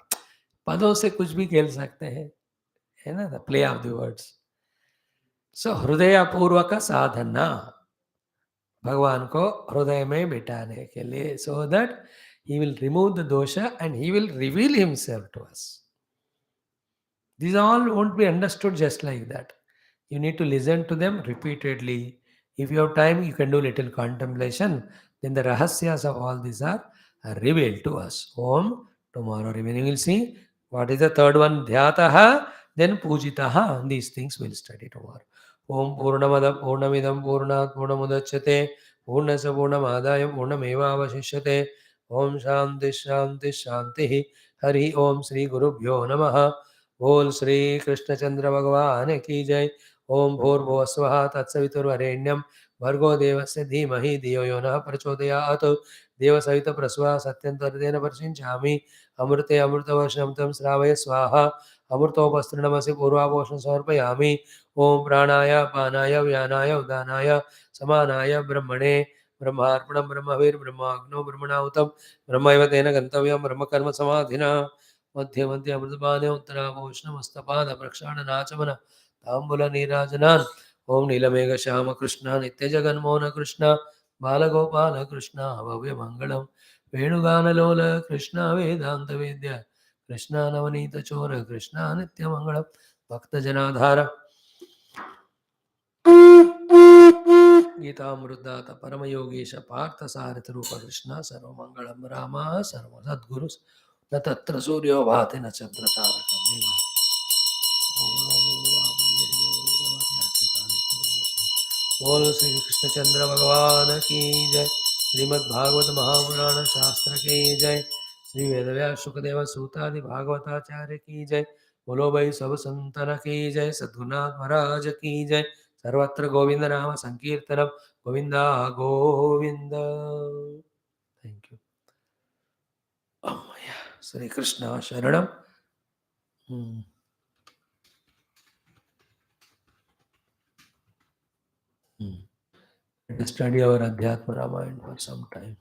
पदों से कुछ भी खेल सकते हैं, है ना, the play of the words. So हृदय पूर्वक साधना, भगवान को हृदय में बिठाने के लिए, so that he will remove the dosha and he will reveal himself to us. These all won't be understood just like that. You need to listen to them repeatedly. If you have time, you can do little contemplation. Then the rahasyas of all these are revealed to us. Om. Tomorrow remaining we'll see. What is the third one? Dhyataha. Then pujitaha. These things we'll study tomorrow. Om Purnamada Purnamidam Purnat Purnamudachyate Purnasa Purnamadaya Purnameva Avashishyate. Om Shanti Shanti Shanti. Hari Om Sri Guru Bhyo Namaha. बोल श्री कृष्णचंद्र भगवान की जय। ओम भूर्भुवः स्वः तत्सवितुर्वरेण्यं भर्गो देवस्य धीमहि धियो यो नः प्रचोदयात्। देवसवित प्रसवा सत्यन्तर्तेन वर्षिञ्चामि अमृते अमृतवर्षं तं श्रावय स्वाहा। अमृतोपस्तृणमसि पूर्वापोषं समर्पयामि। ओम प्राणाय पानाय व्यानाय उदानाय समानाय ब्रह्मणे ब्रह्मार्पणं ब्रह्मवीर्ब्रह्माग्नो ब्रह्मणाहुतं ब्रह्मैव तेन गन्तव्यं ब्रह्मकर्म समाधिना। मध्य मध्य अमृतपाने उत्तराभूषणमस्तपाद प्रक्षालनाचमन ताम्बूल नीराजनान्। ओम नीलमेघ श्याम कृष्ण नित्य जगन्मोहन कृष्ण बालगोपाल कृष्ण भव्य मंगलम वेणुगानलोल कृष्ण वेदांत वेद्य कृष्ण नवनीत चोर कृष्ण नित्य मंगलम भक्त जनाधार गीतामृतदाता परम योगीश पार्थ सारथ रूप कृष्ण सर्वमंगलम राम सर्व सद्गुरु न तत्र सूर्यो भाति न चंद्र तारकमेव। बोल श्री कृष्णचंद्र भगवान की जय। श्रीमद् भागवत महापुराण शास्त्र की जय। श्री वेदव्यास शुकदेव सूतादि भागवताचार्य की जय। बोलो भाई सब संतन की जय। सद्गुरुनाथ महाराज की जय। सर्वत्र गोविंद नाम संकीर्तनम गोविंदा गोविंद। Thank you. श्री कृष्ण शरणम। Let us study our Adhyatma Ramayana for some time.